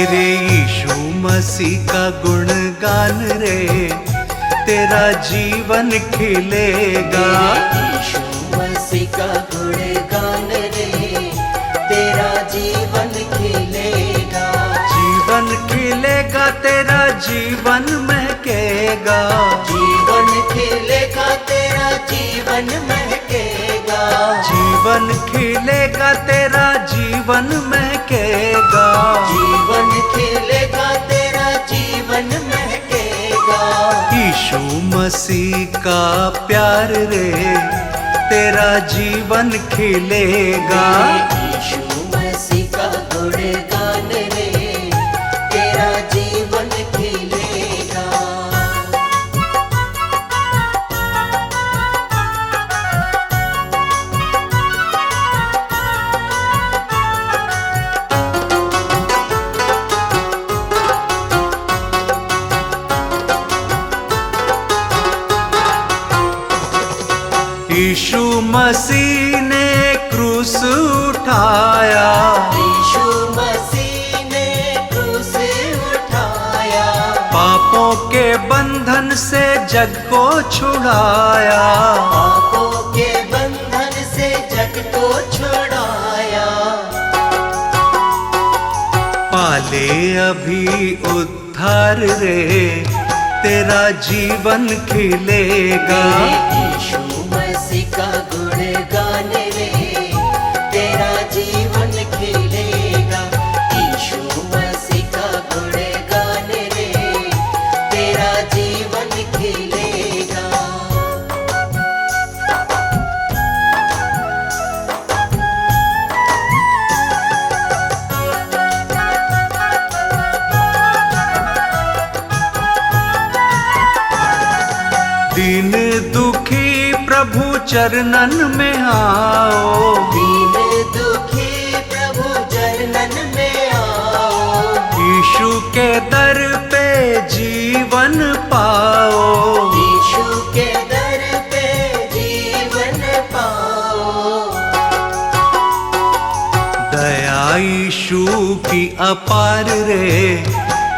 मेरे यीशु मसीह का गुणगान रे, तेरा जीवन खिलेगा। यीशु मसीह का गुणगान रे, तेरा जीवन खिलेगा। जीवन खिलेगा, तेरा जीवन महकेगा। जीवन खिलेगा, तेरा जीवन महकेगा। जीवन खिलेगा, तेरा जीवन महकेगा। जीवन खिलेगा, तेरा जीवन महकेगा। यीशु मसीह का प्यार रे, तेरा जीवन खिलेगा। यीशु मसीह का गुणगान रे, तेरा जीवन खिलेगा। यीशु मसीह ने क्रूस उठाया। यीशु मसीह ने क्रूस उठाया। पापों के बंधन से जग को छुड़ाया। पापों के बंधन से जग को छुड़ाया। पाले अभी उद्धार रे, तेरा जीवन खिलेगा। यीशु मसीह का गुणगान रे, तेरा जीवन खिलेगा। यीशु मसीह का गुणगान रे, तेरा जीवन खिलेगा। दीन दुखी प्रभु चरणन में आओ। दीन दुखी प्रभु चरणन में आओ। यीशु के दर पे जीवन पाओ। यीशु के दर पे जीवन पाओ। दया यीशु की अपार रे,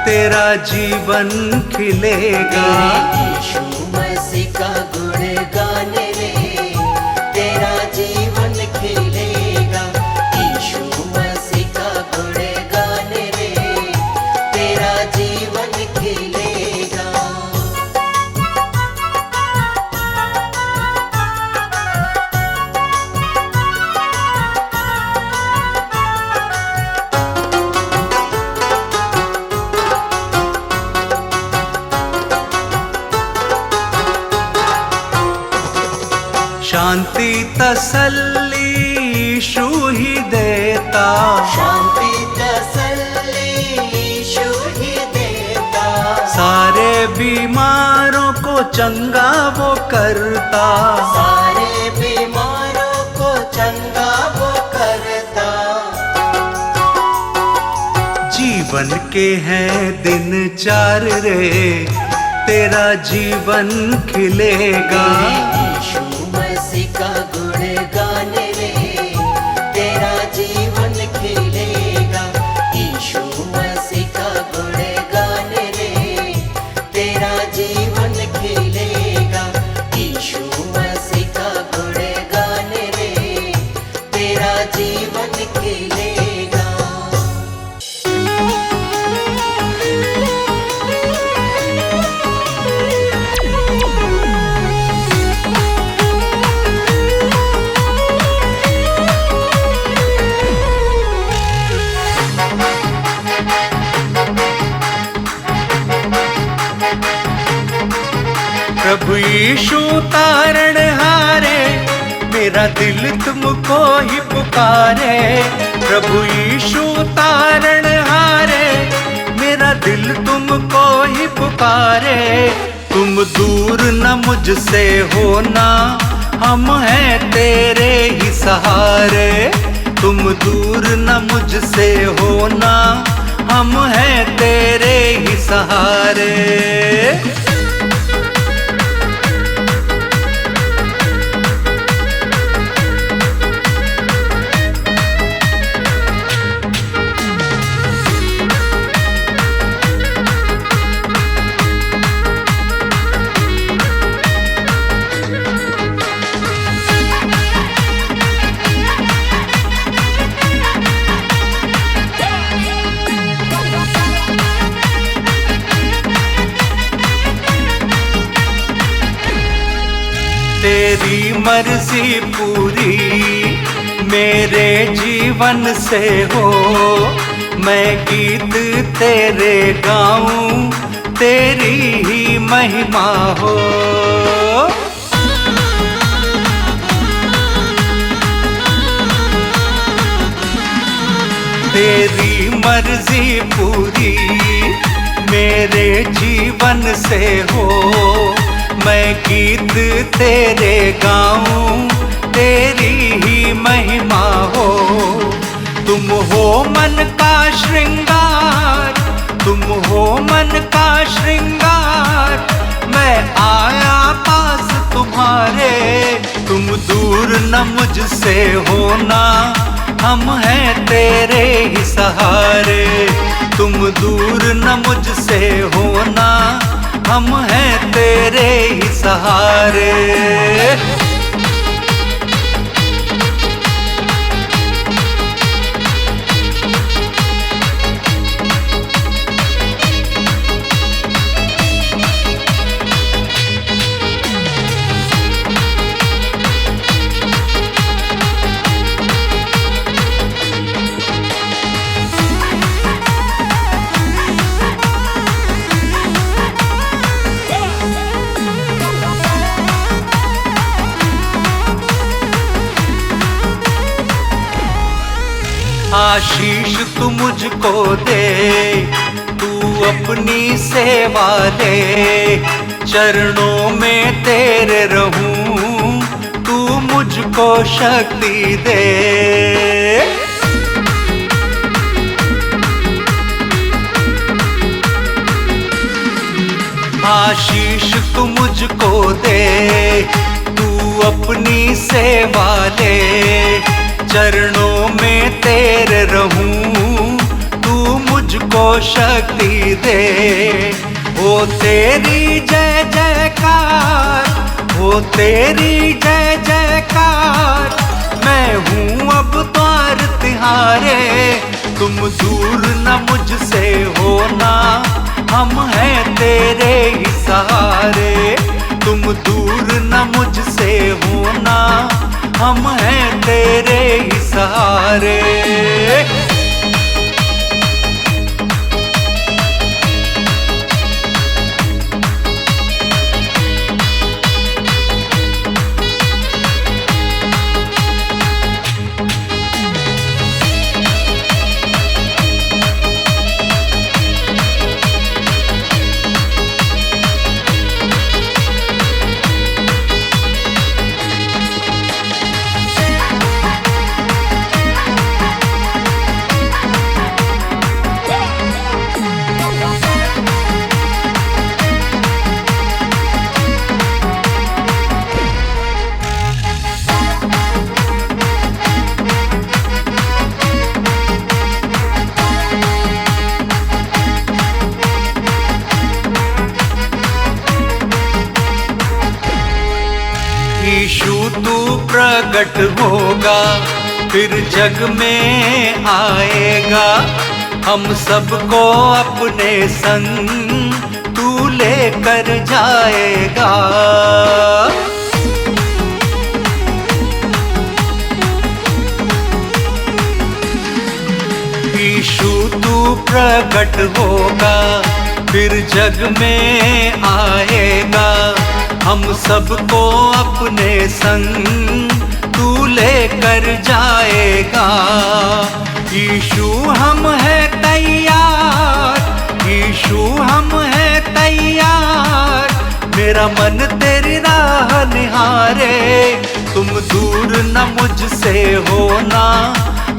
तेरा जीवन खिलेगा। यीशु मसीह का गुणगान रे, तेरा जीवन खिलेगा। यीशु मसीह का गुणगान रे, तेरा जीवन खिलेगा। शांति तसल्ली यीशु ही देता। शांति तसल्ली यीशु ही देता। सारे बीमारों को चंगा वो करता। सारे बीमारों को चंगा वो करता। जीवन के हैं दिन चार रे, तेरा जीवन खिलेगा। यीशु मसीह का गुणगान रे, तेरा जीवन खिलेगा। यीशु मसीह का गुणगान रे, तेरा जीवन खिलेगा। यीशु मसीह का गुणगान रे, तेरा जीवन खिलेगा। प्रभु यीशु तारण हारे, मेरा दिल तुमको ही पुकारे। प्रभु यीशु तारण हारे, मेरा दिल तुमको ही पुकारे। तुम दूर न मुझसे होना, हम हैं तेरे ही सहारे। तुम दूर न मुझसे होना, हम हैं तेरे ही सहारे। तेरी मर्जी पूरी मेरे जीवन से हो, मैं गीत तेरे गाऊं, तेरी ही महिमा हो। तेरी मर्जी पूरी मेरे जीवन से हो, मैं गीत तेरे गाऊं, तेरी ही महिमा हो। तुम हो मन का श्रृंगार, तुम हो मन का श्रृंगार, मैं आया पास तुम्हारे। तुम दूर न मुझसे होना, हम हैं तेरे ही सहारे। तुम दूर न मुझसे होना, हम हैं तेरे ही सहारे। आशीष तू मुझको दे, तू अपनी सेवा ले, चरणों में तेरे रहूं, तू मुझको शक्ति दे। आशीष तू मुझको दे, तू अपनी सेवा ले, चरणों में तेरे रहूं, तू मुझको शक्ति दे। हो तेरी जय जयकार, हो तेरी जय जयकार, मैं हूँ अब द्वार तिहारे। तुम दूर न मुझसे होना, हम हैं तेरे ही सहारे। तुम दूर न मुझसे होना, हम हैं तेरे ही सहारे। यीशु तू प्रकट होगा, फिर जग में आएगा, हम सबको अपने संग तू लेकर जाएगा। यीशु तू प्रकट होगा, फिर जग में आएगा, हम सबको अपने संग तू लेकर जाएगा। यीशु हम हैं तैयार, यीशु हम हैं तैयार, मेरा मन तेरी राह निहारे। तुम दूर न मुझसे होना,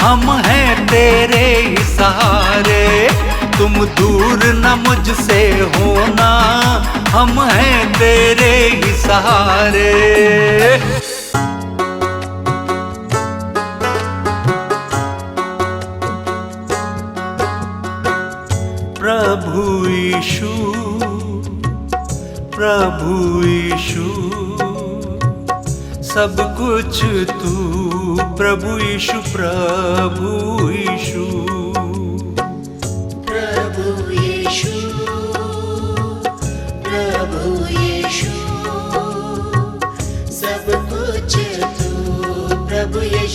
हम हैं तेरे ही सहारे। तुम दूर न मुझसे होना, हम हैं तेरे ही सहारे। प्रभु यीशु, प्रभु यीशु, सब कुछ तू, प्रभु यीशु, प्रभु यीशु। प्रभु यीशु, प्रभु यीशु, सब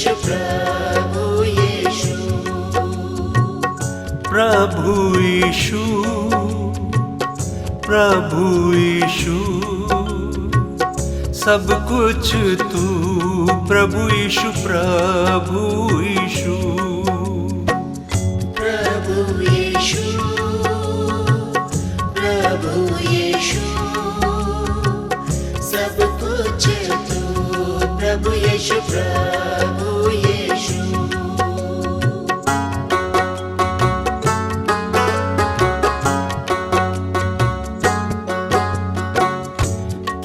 यीशु प्रभु यीशु प्रभु यीशु प्रभु यीशु सब कुछ तू प्रभु यीशु प्रभु यीशु प्रभु यीशु प्रभु यीशु सब कुछ तू प्रभु यीशु प्रभु यीशु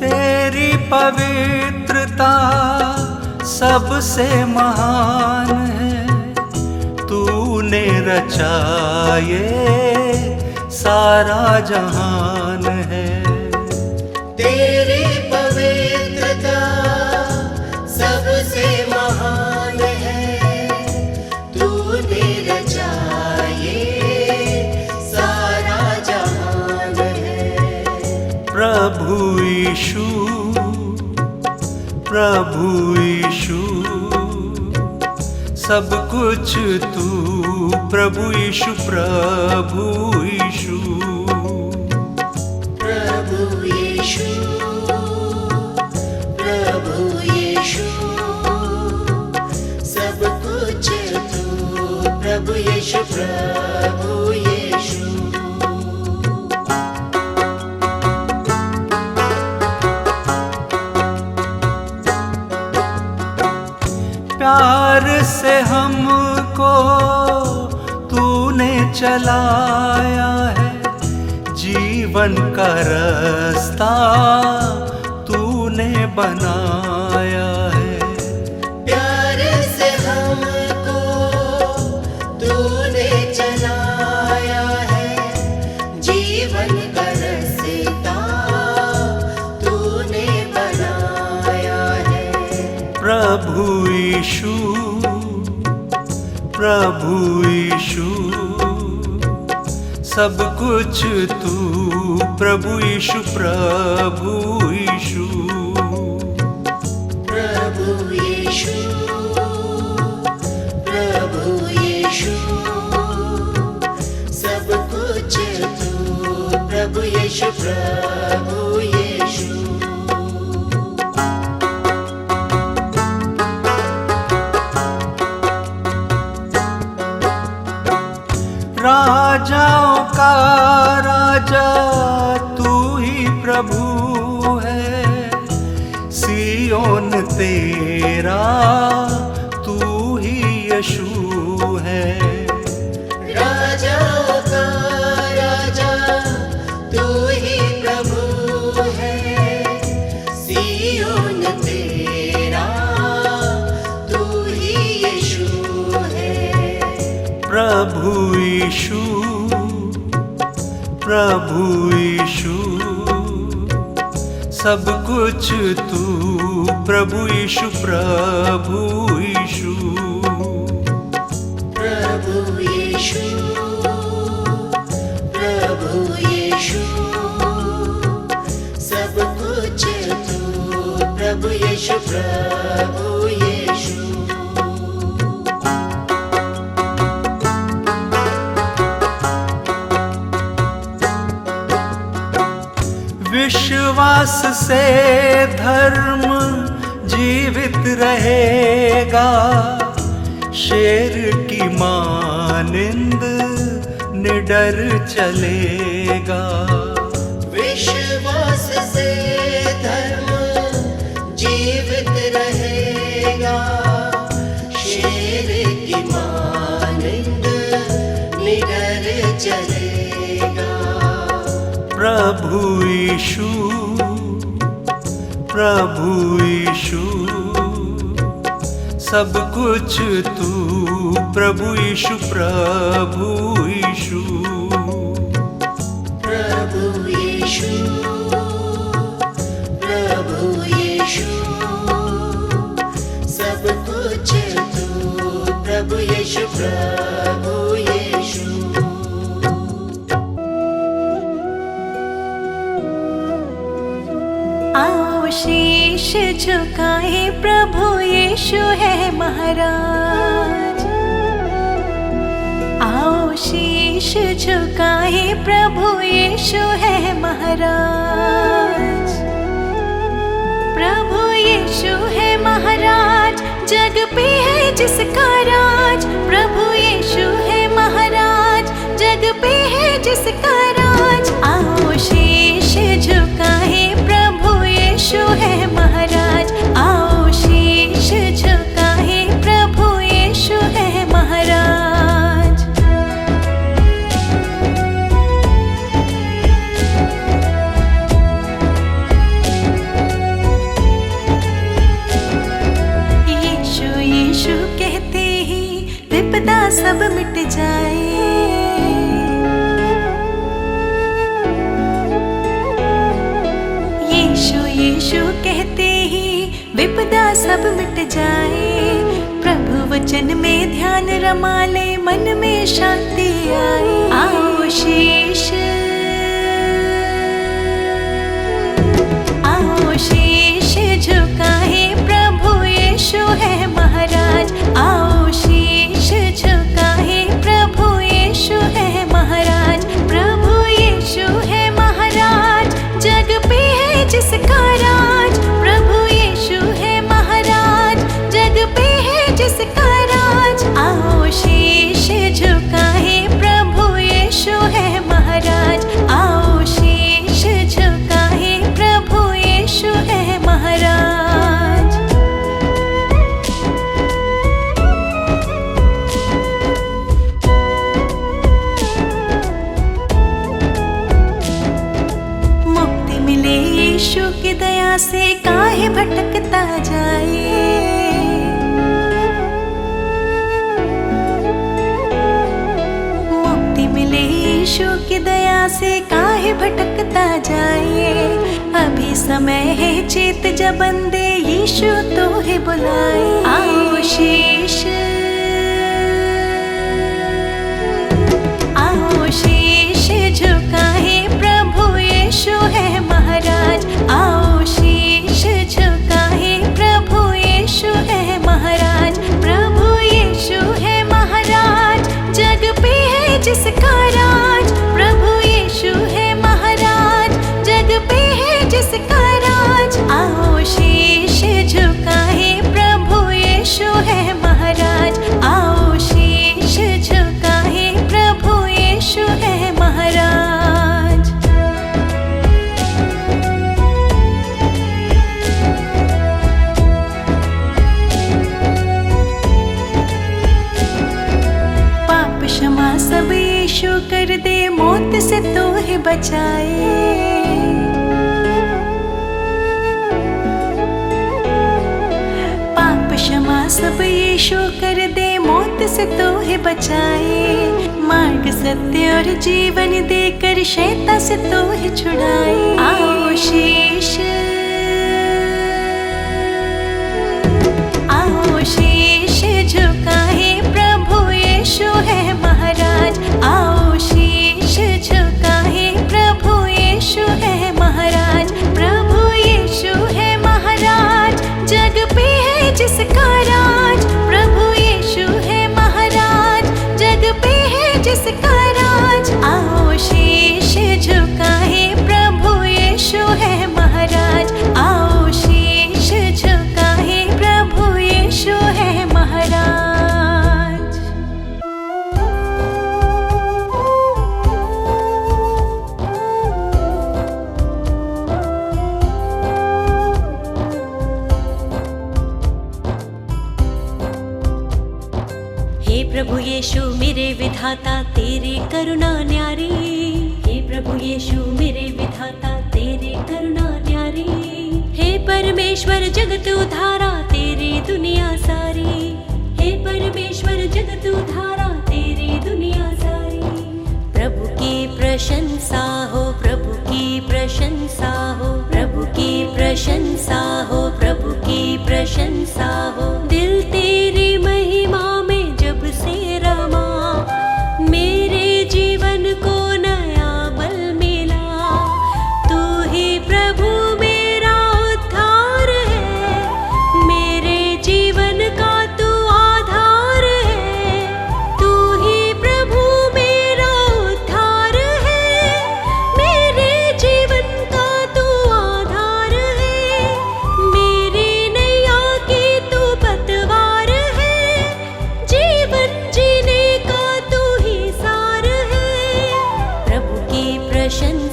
तेरी पवित्रता सबसे महान है, तूने रचा ये सारा जहान है। तेरी पवित्रता सबसे महान है, तूने रचा ये सारा जहान है। प्रभु यीशु प्रभु यीशु सब कुछ तू प्रभु यीशु प्रभु यीशु प्रभु यीशु प्रभु यीशु सब कुछ तू प्रभु यीशु प्रभु यीशु प्यार से हमको तूने चलाया है, जीवन का रास्ता तूने बनाया है। प्यार से हमको तूने चलाया है, जीवन का रास्ता तूने बनाया है। प्रभु यीशु प्रभु यीशु सब कुछ तू प्रभु यीशु प्रभु यीशु प्रभु यीशु प्रभु यीशु सब कुछ तू प्रभु यीशु प्रभु यीशु राजाओं का राजा तू ही प्रभु है, सियोन तेरा तू ही यीशु है। राजाओं का राजा तू ही प्रभु है, सियोन तेरा तू ही यीशु है। प्रभु यीशु प्रभु यीशु सब कुछ तू प्रभु यीशु प्रभु यीशु प्रभु यीशु प्रभु यीशु सब कुछ तू प्रभु यीशु प्रभु यीशु विश्वास से धर्म जीवित रहेगा, शेर की मानिंद निडर चलेगा। विश्वास से धर्म जीवित रहेगा, शेर की मानिंद निडर चलेगा। प्रभु यीशु प्रभु यीशु सब कुछ तू प्रभु यीशु प्रभु यीशु प्रभु यीशु प्रभु यीशु सब कुछ तू प्रभु यीशु प्रभु यीशु आओ श्री शीश झुकाए प्रभु यीशु है महाराज। आओ शीश झुकाए प्रभु यीशु है महाराज। प्रभु यीशु है महाराज, जग पे है जिसका राज। प्रभु यीशु है महाराज, जग पे है जिसका राज। आओ शीश झुकाए प्रभु यीशु है महाराज। आओ शीश झुकाए प्रभु यीशु है महाराज। यीशु यीशु कहते ही विपदा सब मिट जाए। यीशु कहते ही विपदा सब मिट जाए। प्रभु वचन में ध्यान रमा ले, मन में शांति आए। आओ शीश, आओ शीश झुकाए प्रभु यीशु है महाराज। आओ शीश झुकाए प्रभु यीशु है महाराज। प्रभु यीशु है महाराज, जग पे है जिसका राज। प्रभु यीशु है महाराज, जग पे है जिसका राज। आओ शीश झुकाए प्रभु यीशु है महाराज। आओ शीश झुकाए प्रभु यीशु है महाराज। मुक्ति मिले यीशु की दया से, काहे भटकता जाए। मुक्ति मिले यीशु की दया से, काहे भटकता जाए। अभी समय है चेत जब बंदे यीशु तो है बुलाए। आओ शीश, आओ शीश झुकाए प्रभु यीशु है महाराज। आओ शीश झुकाए प्रभु यीशु है महाराज। प्रभु यीशु है महाराज, जग पे है जिसका राज। प्रभु यीशु है महाराज, जग पे है जिसका राज। आओ शीश झुकाए प्रभु यीशु है महाराज। आओ शीश झुकाए प्रभु यीशु है महाराज। पाप क्षमा सब यीशु कर दे, मौत से तो है बचाए। पाप क्षमा सब यीशु कर दे, मौत से तो है बचाए। मार्ग सत्य और जीवन देकर शैतान से तो है छुड़ाए। आओ शीश, आओ शीश झुकाए प्रभु यीशु है महाराज। आओ शीश झुकाए प्रभु यीशु है महाराज। प्रभु यीशु है महाराज, जग पे है जिसका राज। प्रभु यीशु है महाराज, जग पे है जिसका राज। आओ शीश झुकाए प्रभु यीशु है महाराज। आओ शीश झुकाए प्रभु यीशु है महाराज। हे प्रभु यीशु मेरे विधाता, तेरी करुणा न्यारी। हे प्रभु यीशु मेरे विधाता, तेरी करुणा न्यारी। हे परमेश्वर जगत उधारा, तेरी दुनिया सारी। हे परमेश्वर जगत उधारा, तेरी दुनिया सारी। प्रभु की प्रशंसा हो, प्रभु की प्रशंसा हो, प्रभु की प्रशंसा हो, प्रभु की प्रशंसा हो। दिल तेरी महिमा में जब से रमा, मेरे जीवन को नया बल मिला। तू ही प्रभु मेरा उद्धार है।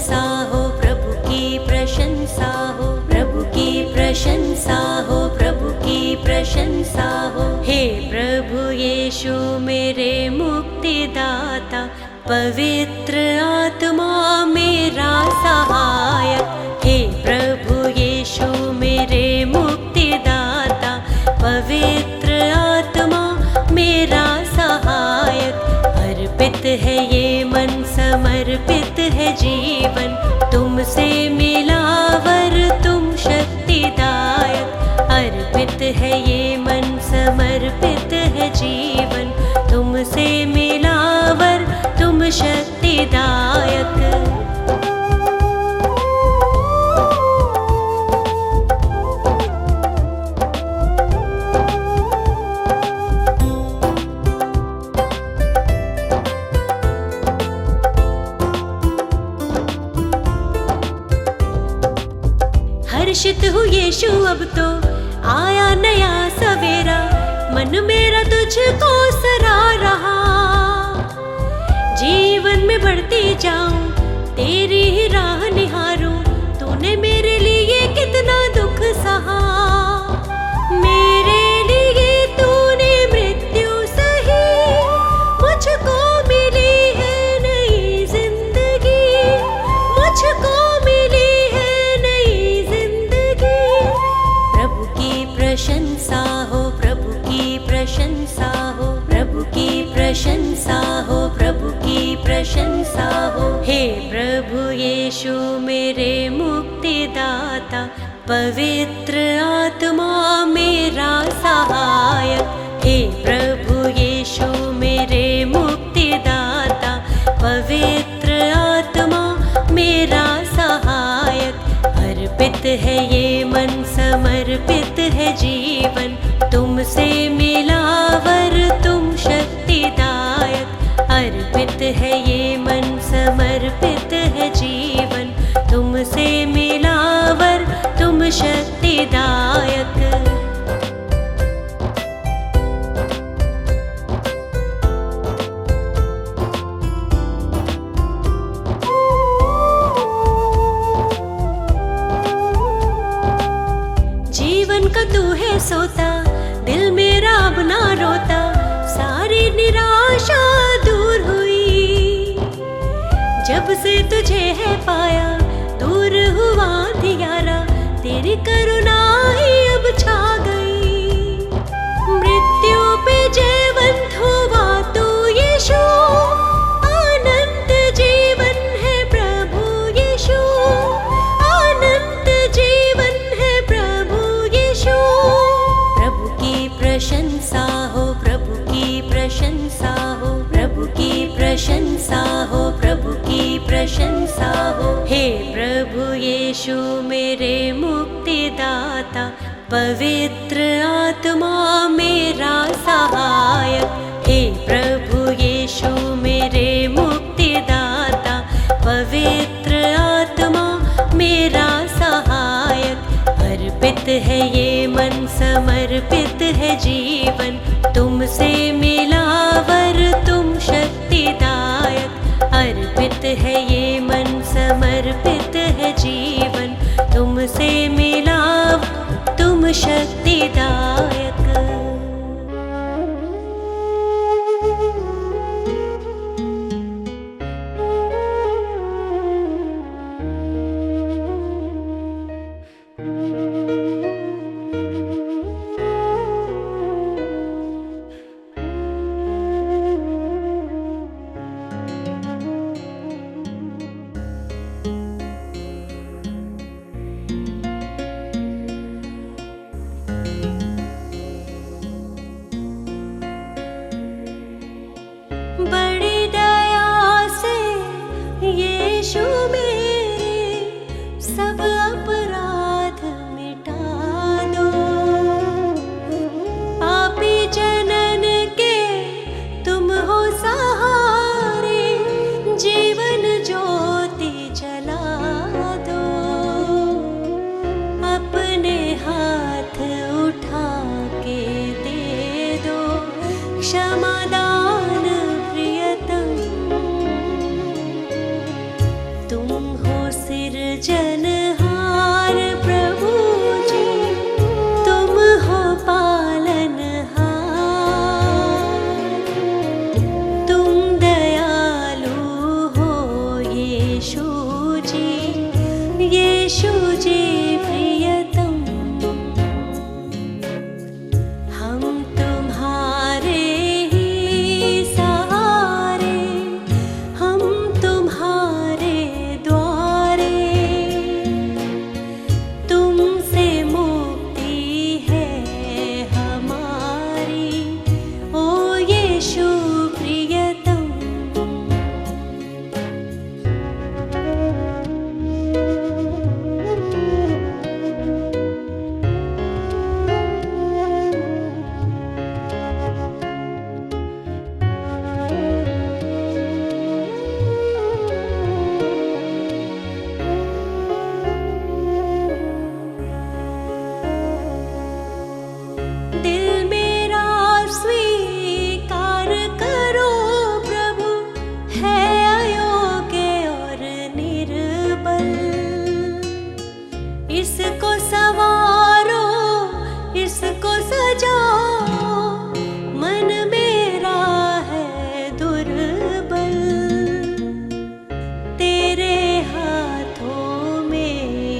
प्रशंसा हो, प्रभु की प्रशंसा हो, प्रभु की प्रशंसा हो, प्रभु की प्रशंसा हो। हे प्रभु यीशु मेरे मुक्तिदाता, पवित्र आत्मा मेरा सहायक। हे प्रभु यीशु मेरे मुक्तिदाता, पवित्र आत्मा मेरा सहायक। अर्पित है ये मन, समर्पित है जीवन, तुमसे मिला वर तुम शक्तिदायक। अर्पित है ये मन, समर्पित है जीवन, तुमसे मिला वर तुम शक्तिदायक। हर्षित हूँ यीशु, अब तो आया नया सवेरा, मन मेरा तुझको सरा रहा। जीवन में बढ़ती जाऊं, तेरी ही राह निहारूं, तूने मेरे लिए कितना दुख सहा। मेरे लिए तूने मृत्यु सही, मुझको मिली है नई जिंदगी, मुझको मिली है नई जिंदगी। प्रभु की प्रशंसा हो, प्रभु की प्रशंसा हो, प्रभु की प्रशंसा हो, प्रभु की प्रशंसा हो। हे प्रभु यीशु मेरे मुक्तिदाता, पवित्र आत्मा मेरा सहायक। हे प्रभु यीशु मेरे मुक्तिदाता, पवित्र आत्मा मेरा सहायक। अर्पित है ये मन, समर्पित है जीवन, तुमसे मिला वर तुम शक्तिदायक। अर्पित है ये मन, समर्पित है जीवन, तुमसे मिला वर तुम शक्तिदायक। जीवन का तू है सोता, दिल मेरा अब ना रोता, सारी निराशा दूर हुई। जब से तुझे है पाया, दूर हुआ अंधियारा, तेरी करुणा ही अब छा गई। मृत्यु पे जयवंत हुआ तू यीशु, अनंत जीवन है प्रभु यीशु, अनंत जीवन है प्रभु यीशु। प्रभु की प्रशंसा हो, प्रभु की प्रशंसा हो, प्रभु की प्रशंसा हो, प्रभु की प्रशंसा हो। हे प्रभु यीशु मेरे मुक्तिदाता, पवित्र आत्मा मेरा सहायक। हे प्रभु यीशु मेरे मुक्तिदाता, पवित्र आत्मा मेरा सहायक। अर्पित है ये मन, समर्पित है जीवन, तुमसे मिला वर तुम शक्तिदायक। अर्पित है ये मन, समर्पित है जीवन, तुमसे मिला तुम शक्तिदायक। सृजनहार प्रभु जी, तुम हो पालनहार। तुम दयालु हो यीशु जी, यीशु जी प्रियतम। हम तुम्हारे ही सहारे, हम तुम्हारे द्वारे। तुमसे मुक्ति है हमारी, ओ यीशु प्रियतम। दिल मेरा स्वीकार करो प्रभु, है अयोग्य और निर्बल। इसको संवारो, इसको सजाओ, मन मेरा है दुर्बल। तेरे हाथों में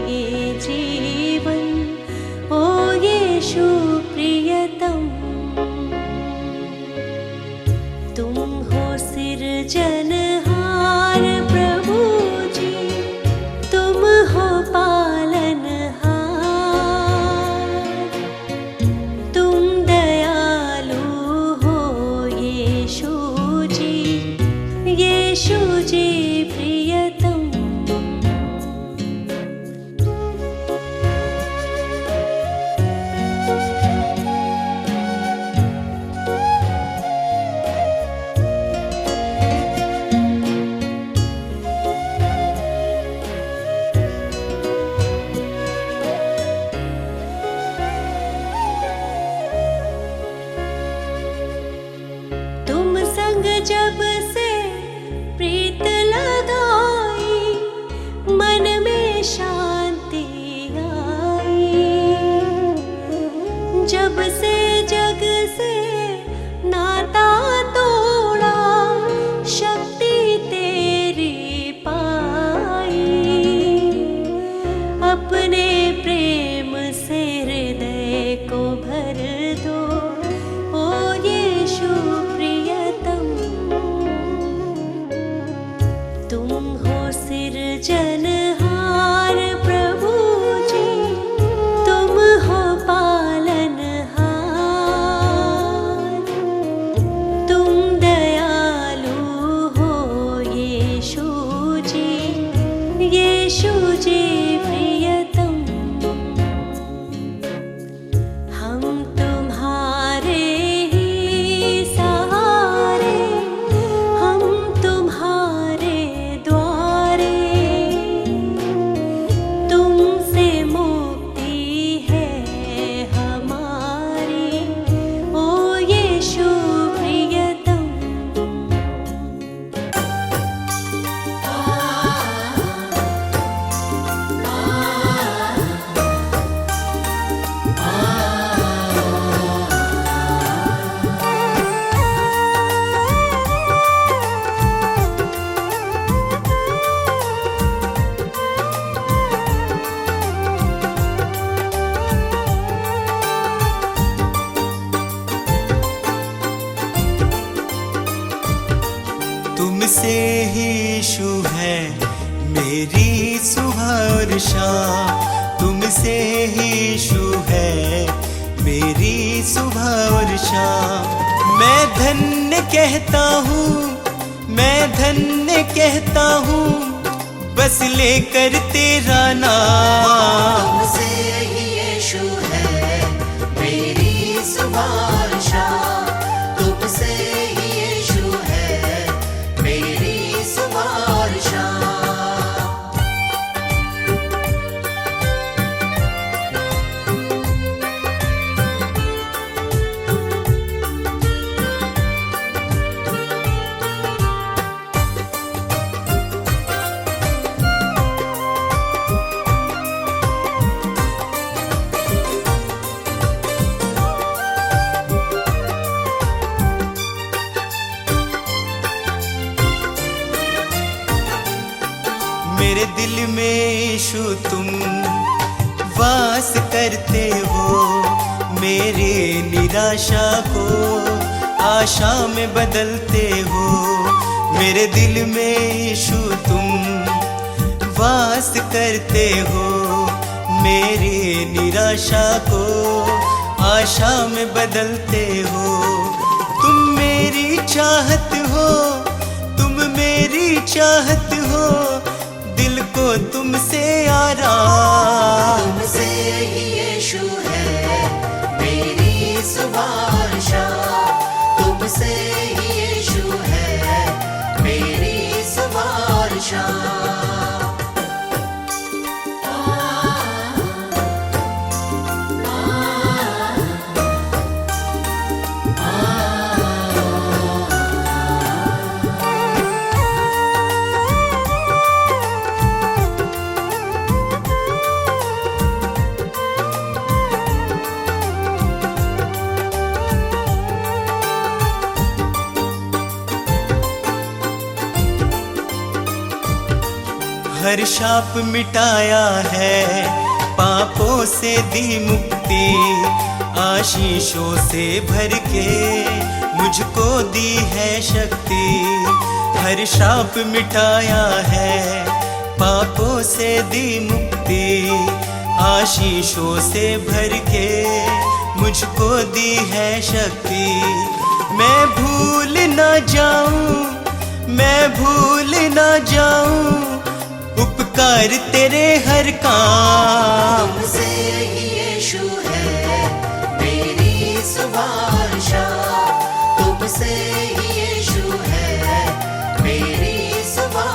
ये जीवन, ओ यीशु प्रियतम। तुम हो सृजनहार प्रभु जी, तुम हो पालनहार। तुम दयालु हो यीशु जी, यीशु जी प्रियतम। तुम संग जब से प्रीत लगाई, मन में शांति आई। जब से जग से नाता तोड़ा, शक्ति तेरी पाई। अपने प्रेम से हृदय को भर दो, ओ यीशु प्रियतम। तुम हो सृजनहार प्रभु जी, तुम हो पालनहार। तुम दयालु हो यीशु जी, यीशु जी प्रियतम। हम तुम्हारे ही सहारे, हम तुम्हारे द्वारे। तुमसे मुक्ति है हमारी, ओ यीशु प्रियतम। तुमसे ही यीशु है मेरी सुबह और शाम। तुमसे ही यीशु है मेरी सुबह और शाम। मैं धन्य कहता हूँ, मैं धन्य कहता हूँ, बस लेकर तेरा नाम। तुमसे ही यीशु है मेरी सुबह और शाम। तुमसे ही यीशु है मेरी सुबह और शाम। यीशु तुम वास करते हो, मेरे निराशा को आशा में बदलते हो। मेरे दिल में यीशु तुम वास करते हो, मेरी निराशा को आशा में बदलते हो। तुम मेरी चाहत हो, तुम मेरी चाहत हो, दिल को तुमसे आराम। तुमसे ही यीशु है मेरी सुबह, तुमसे ही यीशु है मेरी सुबह। हर शाप मिटाया है, पापों से दी मुक्ति, आशीषों से भर के मुझको दी है शक्ति। हर शाप मिटाया है, पापों से दी मुक्ति, आशीषों से भर के मुझको दी है शक्ति। मैं भूल ना जाऊं, मैं भूल ना जाऊं उपकार तेरे हर काम। तुमसे ही यीशु है मेरी सुबह, तुमसे ही यीशु है मेरी सुबह।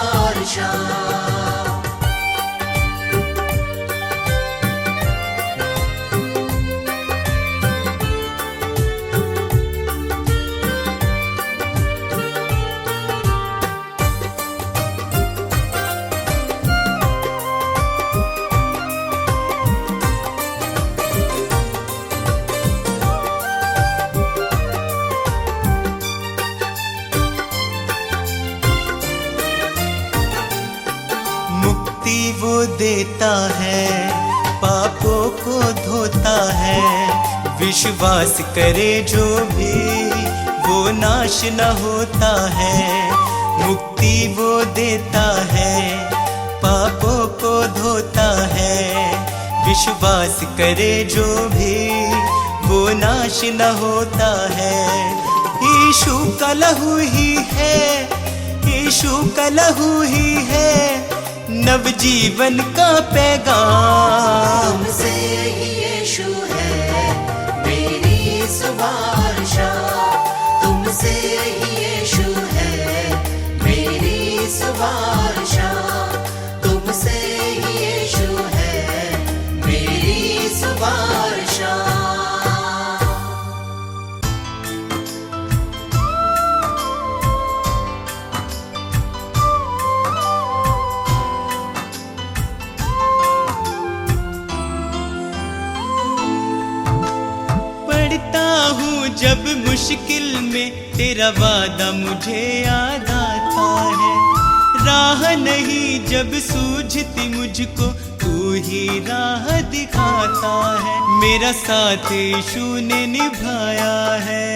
वो देता है, पापों को धोता है, विश्वास करे जो भी वो नाश न होता है। मुक्ति वो देता है, पापों को धोता है, विश्वास करे जो भी वो नाश न होता है। यीशु का लहू ही है, यीशु का लहू ही है नवजीवन का पैगाम। तुमसे ही यीशु है मेरी सुबह, तुमसे ही यीशु है मेरी सुबह, तुमसे ही यीशु है मेरी सुबह। जब मुश्किल में तेरा वादा मुझे याद आता है, राह नहीं जब सूझती मुझको तू ही राह दिखाता है। मेरा साथ यीशु ने निभाया है,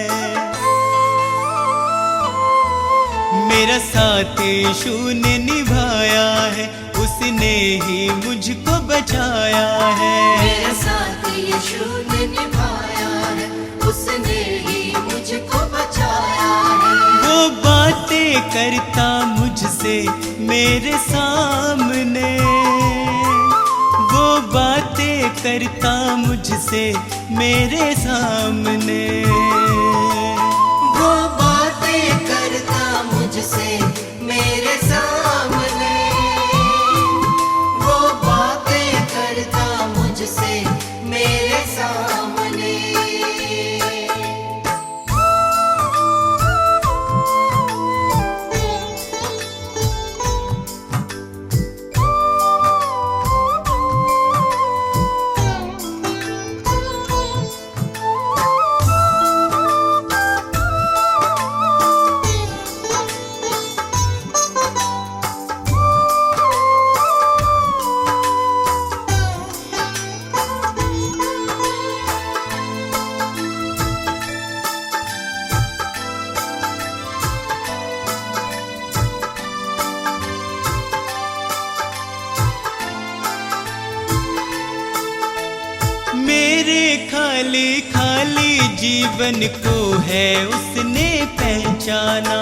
मेरा साथ यीशु ने निभाया है, उसने ही मुझको बचाया है। मेरा साथ यीशु ने निभाया है, उसने ही मुझको बचाया है। वो बातें करता मुझसे मेरे सामने, वो बातें करता मुझसे मेरे सामने, वो बातें करता मुझसे मेरे सामने, वो बातें करता मुझसे मेरे सामने। खाली खाली जीवन को है उसने पहचाना।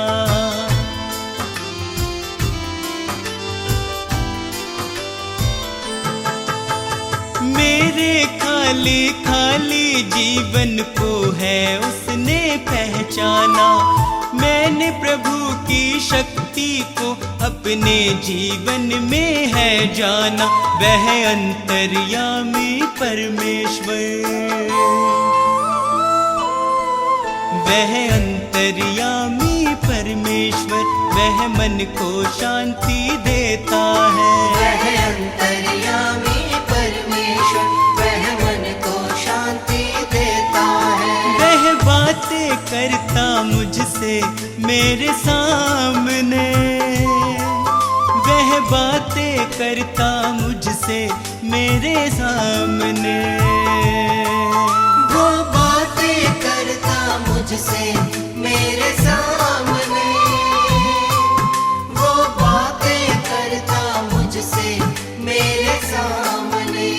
मेरे खाली खाली जीवन को है उसने पहचाना। मैंने प्रभु की शक्ति को अपने जीवन में है जाना। वह अंतर्यामी परमेश्वर, वह अंतर्यामी परमेश्वर, वह मन को शांति देता है। वह अंतर्यामी परमेश्वर, वह मन को शांति देता है। वह बातें करता मुझसे मेरे सामने, वह बातें करता मुझसे मेरे सामने। वो बातें करता मुझसे मेरे सामने, वो बातें करता मुझसे मेरे सामने।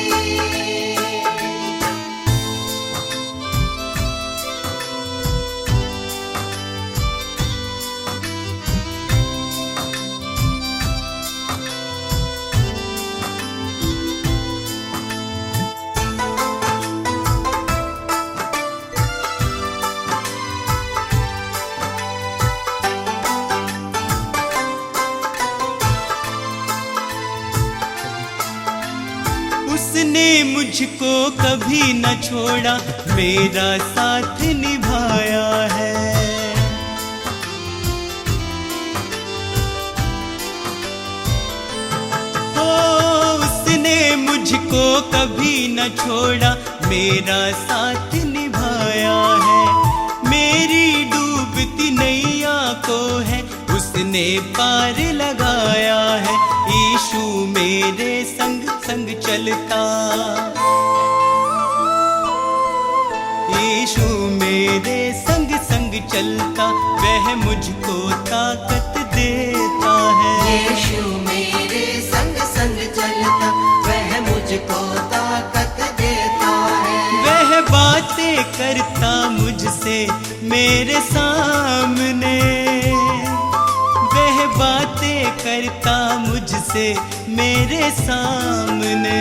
उसने मुझको कभी न छोड़ा, मेरा साथ निभाया है। ओ, उसने मुझको कभी न छोड़ा, मेरा साथ निभाया है। मेरी डूबती नैया को है उसने पार लगाया है। यीशु मेरे संग संग चलता, यीशु मेरे संग संग चलता, वह मुझको ताकत देता है। यीशु मेरे संग संग चलता, वह मुझको ताकत देता है। वह बातें करता मुझसे मेरे सामने, वह बातें करता मुझसे मेरे सामने।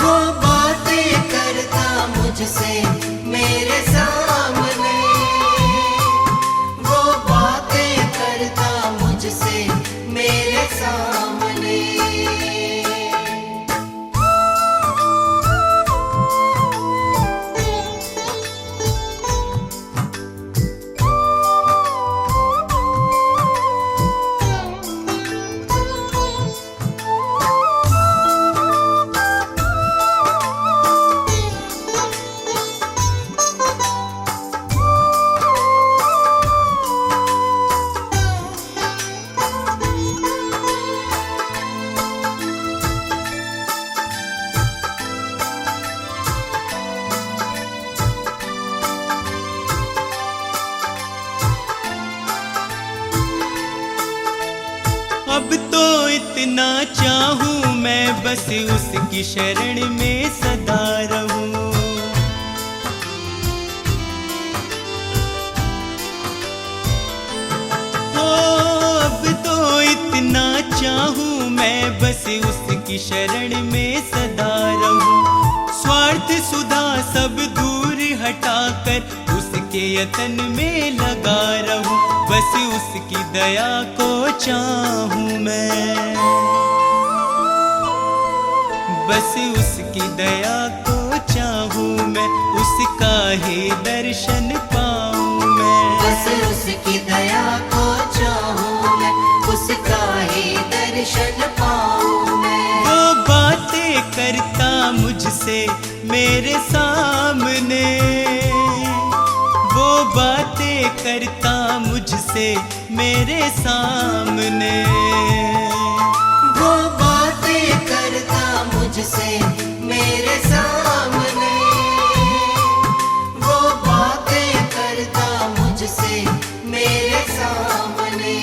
वो बातें करता मुझसे मेरे सामने, वो बातें करता मुझसे मेरे सामने। अब तो इतना चाहूं मैं बस उसकी शरण में सदा रहूं। ओ, अब तो इतना चाहूं मैं बस उसकी शरण में सदा रहूं। स्वार्थ सुधा सब दूर हटाकर उसके यतन में लगा रहूं। बस उसकी दया को चाहूं मैं, बस उसकी दया को चाहूं मैं, उसका ही दर्शन पाऊं मैं। बस उसकी दया को चाहूं मैं, उसका ही दर्शन पाऊं मैं। वो बातें करता मुझसे मेरे सामने, वो बातें करता मुझसे मेरे सामने। वो बातें करता मुझसे मेरे सामने, वो बातें करता मुझसे मेरे सामने।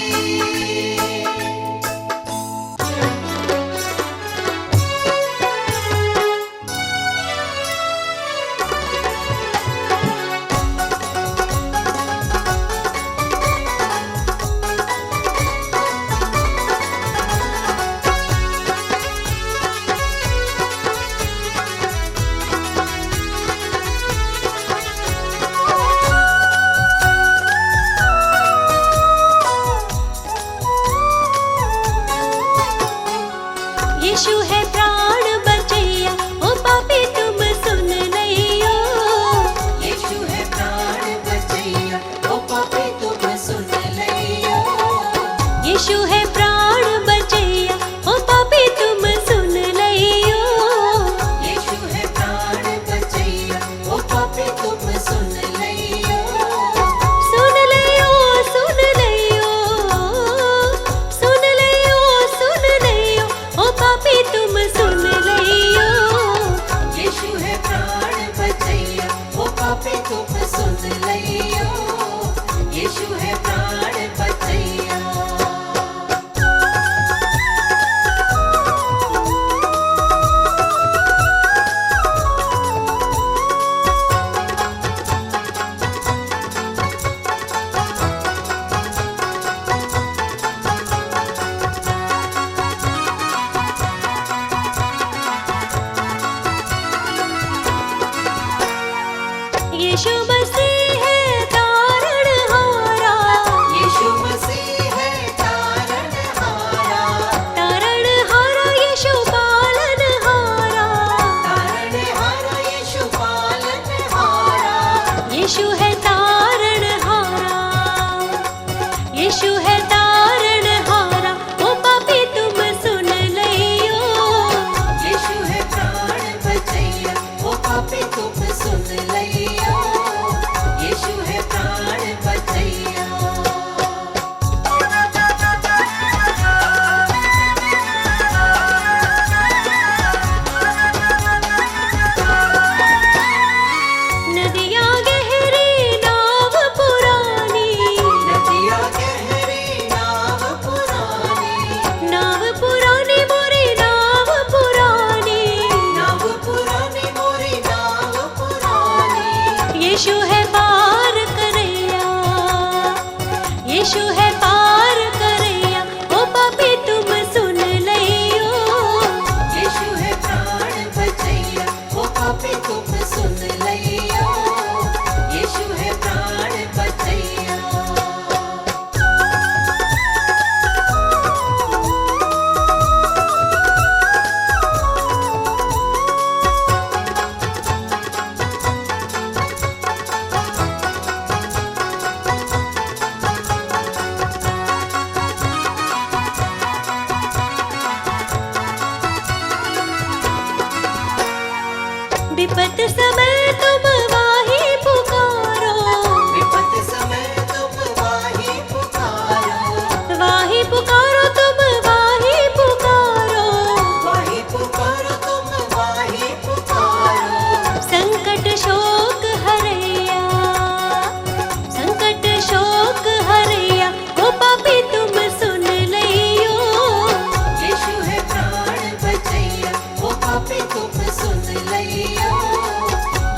यीशु है प्राण बचैया, ओ पापी तुम सुन लइयो। यीशु है प्राण बचैया, ओ पापी तुम सुन लइयो। यीशु है प्राण बचैया, ओ पापी तुम सुन लइयो। यीशु है प्राण बचैया, ओ पापी तुम सुन लइयो। सुन लइयो, सुन लइयो, सुन लइयो, सुन लइयो, ओ पापी तुम सुन लइयो। यीशु है प्राण बचैया, ओ पापी तुम सुन लइयो। यीशु है प्राण बचैया। यीशु मसीह है तारणहारा, यीशु मसीह है तारणहारा। तारणहारा यीशु पालनहारा। तारणहारा यीशु पालनहारा। यीशु है तारणहारा, यीशु है तारणहारा, ओ पापी तुम सुन लइयो। यीशु है प्राण बचैया, ओ पापी तुम सुन लइयो। यीशु है प्राण बचैया। नदियाँ गहरी नाव पुरानी, नदिया गहरी नाव पुरानी। नाव पुरानी मोरी नाव पुरानी। नाव पुरानी मोरी नाव पुरानी। यीशु है पार करैया, यीशु है पार करैया, ओ पापी तुम सुन लइयो। यीशु है प्राण बचैया, ओ पापी तुम सुन लइयो। यीशु है प्राण बचैया। विपत समय तुम वाही पुकारो, विपत समय तुम वाही पुकारो। वाही पुकारो तुम वाही पुकारो। वाही पुकारो तुम वाही पुकारो। संकट शोक हरैया, संकट शोक हरैया, ओ पापी तुम सुन लइयो। यीशु है प्राण बचैया, ओ पापी तुम सुन लइयो।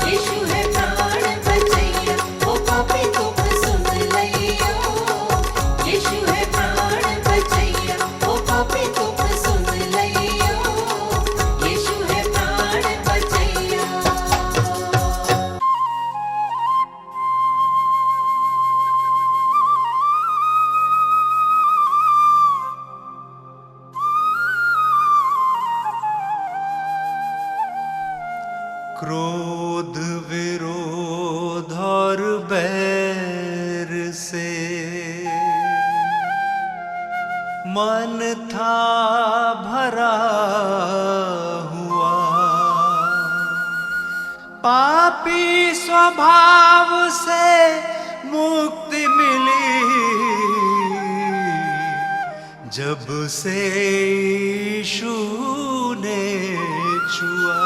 यीशु है प्राण बचैया, ओ पापी तुम सुन लइयो। यीशु है प्राण बचैया, ओ पापी तुम सुन लइयो। यीशु है प्राण बचैया। क्रोध विरोध और बैर से मन था भरा हुआ। पापी स्वभाव से मुक्ति मिली जब से यीशु ने छुआ।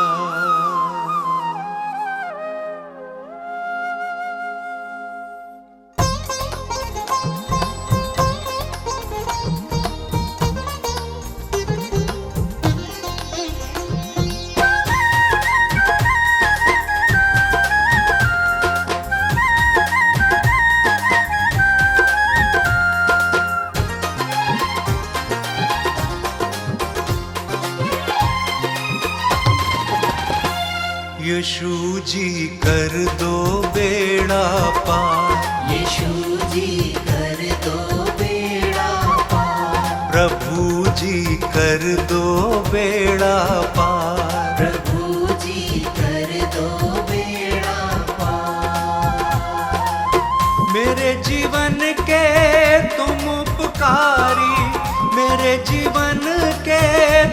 यीशु जी कर दो बेड़ा पार। यीशु जी कर दो बेड़ा पार। प्रभु जी कर दो बेड़ा पार। प्रभु जी कर दो बेड़ा पार। मेरे जीवन के तुम उपकारी, मेरे जीवन के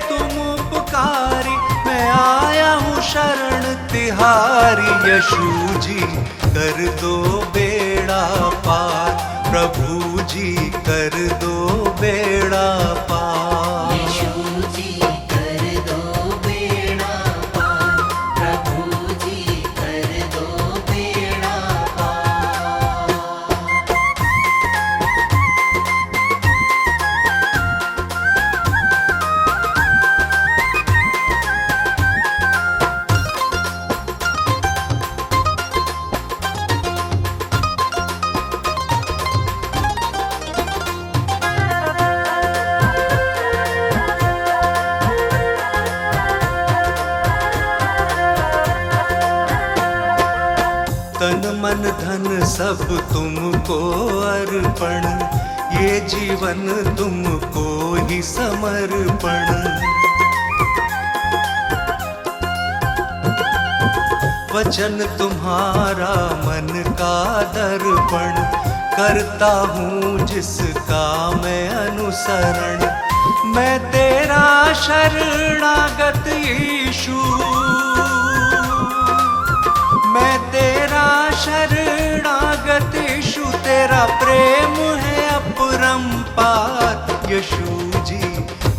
तुम उपकारी, मैं आया हूँ शरण तिहारी। यीशु जी कर दो बेड़ा पार, प्रभु जी कर दो बेड़ा पार। यीशु जी कर दो बेड़ा पार, प्रभु जी कर दो बेड़ा पार। तन मन धन सब तुमको अर्पण, ये जीवन तुमको ही समर्पण। वचन तुम्हारा मन का दर्पण, करता हूँ जिसका मैं अनुसरण। मैं तेरा शरणागत यीशु, मैं तेरा शरणागत यीशु, तेरा प्रेम है अपरंपार। यीशु जी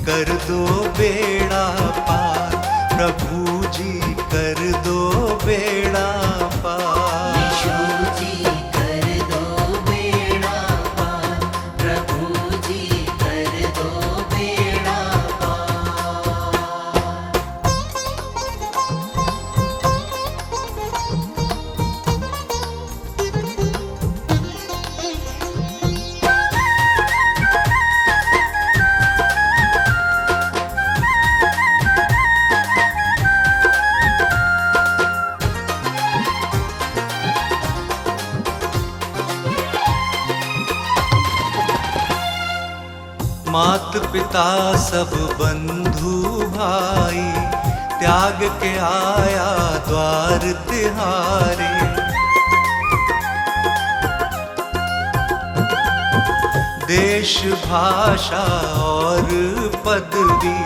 कर दो बेड़ा पार, प्रभु जी कर दो बेड़ा पार। यीशु जी कर दो बेड़ा पार, प्रभु जी कर दो बेड़ा पार। मात पिता सब बंधु भाई, त्याग के आया द्वार तिहारे। देश भाषा और पदवी,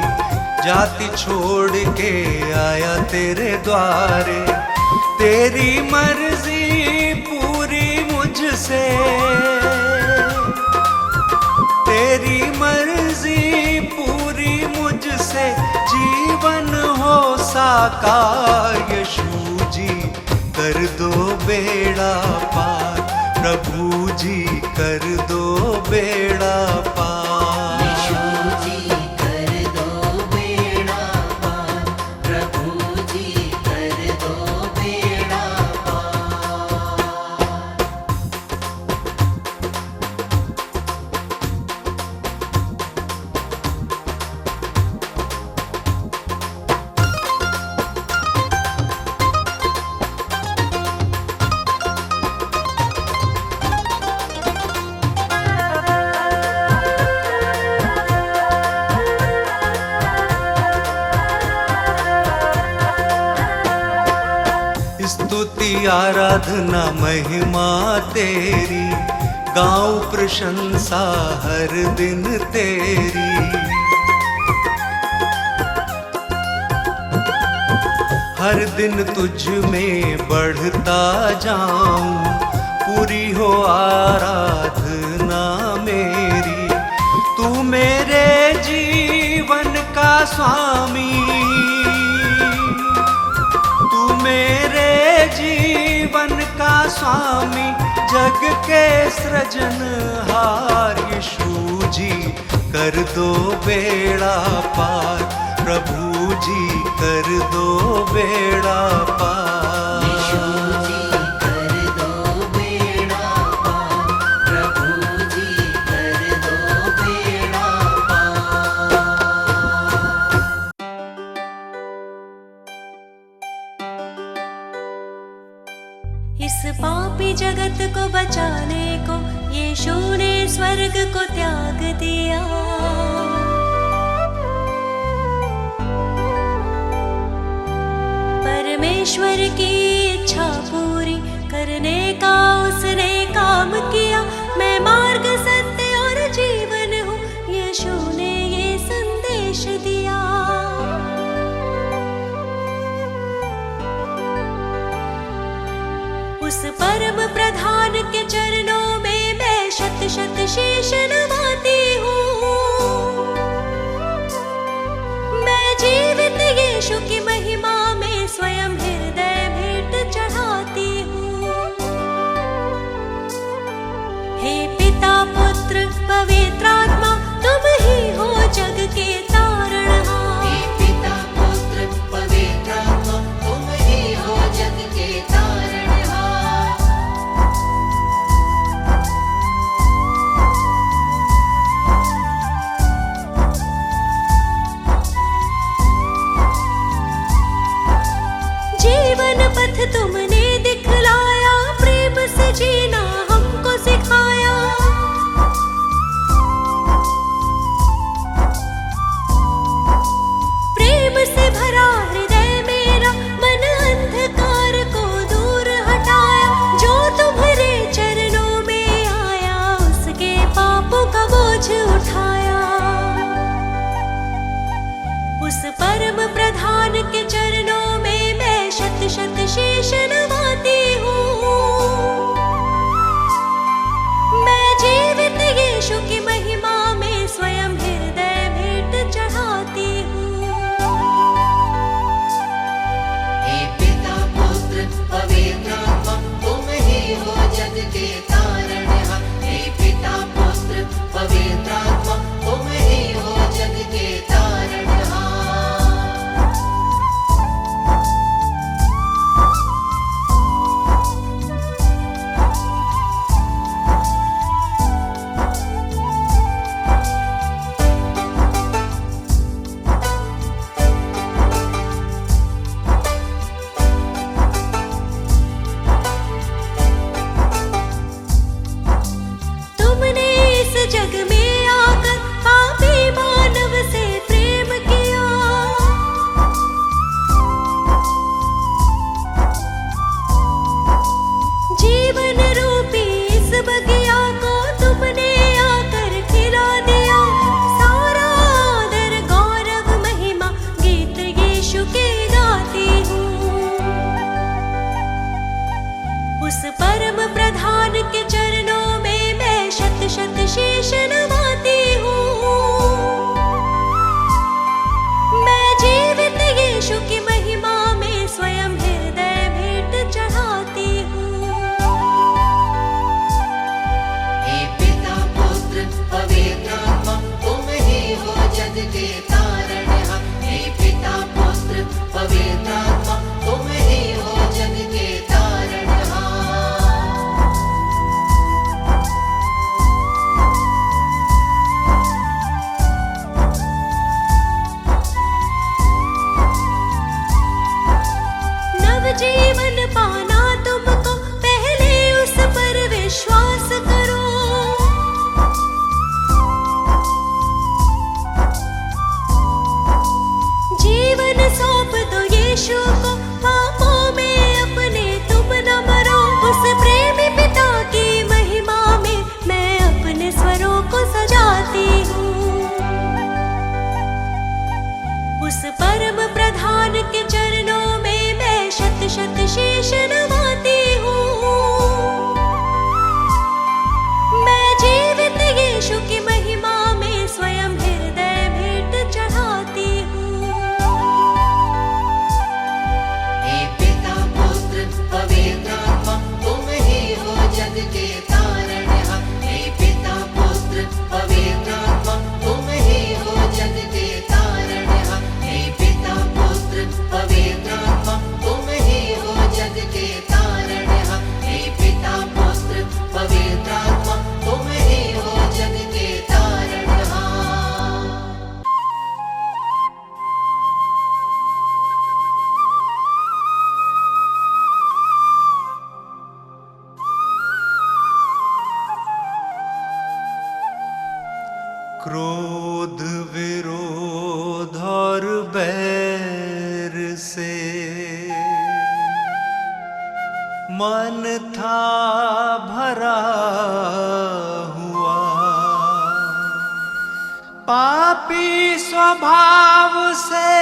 जाति छोड़ के आया तेरे द्वारे। तेरी मर्जी पूरी मुझसे, तेरी मर्जी पूरी मुझसे, जीवन हो साकार। यीशु जी कर दो बेड़ा पार, प्रभु जी कर दो बेड़ा पार। यीशु जी कर दो बेड़ा पार, प्रभु जी कर दो बेड़ा पार। स्तुति आराधना महिमा तेरी, गाऊं प्रशंसा हर दिन तेरी। हर दिन तुझ में बढ़ता जाऊं, पूरी हो आराधना मेरी। तू मेरे जीवन का स्वामी, तू मेरे जीवन का स्वामी, जग के सृजनहार। यीशु जी कर दो बेड़ा पार, प्रभु जी कर दो बेड़ा पार। यीशु जी कर दो बेड़ा पार, प्रभु जी कर दो बेड़ा पार। इस पापी जगत को बचाने को यीशु ने स्वर्ग को त्याग दिया। परमेश्वर की इच्छा पूरी करने का उसने काम किया। मैं मार्ग, सत्य और जीवन हूँ, यीशु ने ये संदेश दिया। उस परम प्रधान के चरणों में मैं शत शत शीश नवाती हूँ। मैं जीवित यीशु की महिमा में स्वयं हृदय भेंट चढ़ाती हूँ। हे पिता, पुत्र, पवित्र आत्मा, तुम ही हो जग के तारणहार। हे पिता, पुत्र, पवित्र आत्मा, तुम ही हो जग के तारणहार। जीवन पथ तुमने दिखलाया, प्रेम से जीना हमको सिखाया। प्रेम से भरा हृदय मेरा, मन अंधकार को दूर हटाया। जो तुम्हारे चरणों में आया, उसके पापों का बोझ उठाया। उस परम प्रधान के चरणों में मैं शत शत शीश नवाती हूँ। मैं जीवित यीशु की महिमा में स्वयं हृदय भेंट चढ़ाती हूँ। हे पिता, पुत्र, पवित्र आत्मा, तुम ही हो जग के तारणहार। हे पिता, पुत्र, पवित्र आत्मा, तुम ही हो जग के तारणहार। तुमने इस जग में आकर पापी मानव से प्रेम किया। जीवन रूपी इस बगिया को तुमने आकर खिला दिया। सारा आदर, गौरव, महिमा गीत यीशु के गाती हूँ। उस परम प्रधान के चरणों में मैं शत शत शीश नवाती हूँ। मैं जीवित यीशु की महिमा में स्वयं हृदय भेंट चढ़ाती हूँ। हे पिता, पुत्र, पवित्र आत्मा, तुम ही हो जग के तारणहार। हे पिता, पुत्र, पवित्र आत्मा, तुम ही हो जग के तारणहार। नव जीवन पाना तुमको, पहले उस पर विश्वास करो। जीवन सौंप दो यीशु को, पापों में अपने तुम न मरो। उस प्रेमी पिता की महिमा में मैं अपने स्वरों को सजाती हूँ। उस परम प्रधान के चरणों में मैं शत शत शीश नवाती हूँ। मैं जीवित यीशु की महिमा में स्वयं हृदय भेंट चढ़ाती हूँ। हे पिता, पुत्र, पवित्र आत्मा, तुम ही हो जग के तारणहार। हे पिता, पुत्र, पवित्र आत्मा, तुम ही हो जग के तारणहार। हे पिता, पुत्र, पवित्र मन था भरा हुआ, पापी स्वभाव से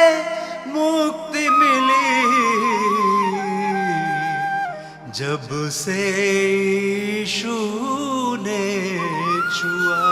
मुक्ति मिली जब से यीशु ने छुआ।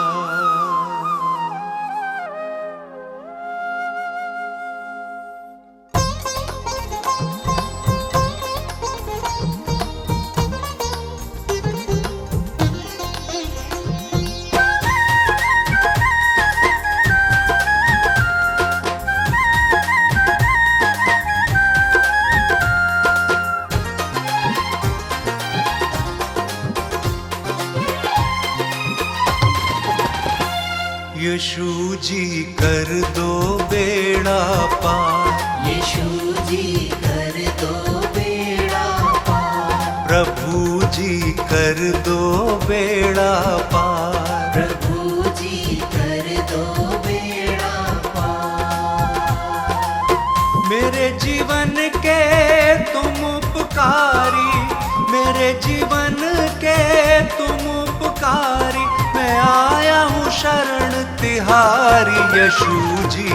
यीशु जी कर दो बेड़ा पार, यीशु जी कर दो बेड़ा पार, प्रभु जी कर दो बेड़ा पार, प्रभु जी कर दो बेड़ा पार। मेरे जीवन के तुम उपकारी, मेरे जीवन के तुम उपकारी, मैं आया हूँ शरण तिहारी। यीशु जी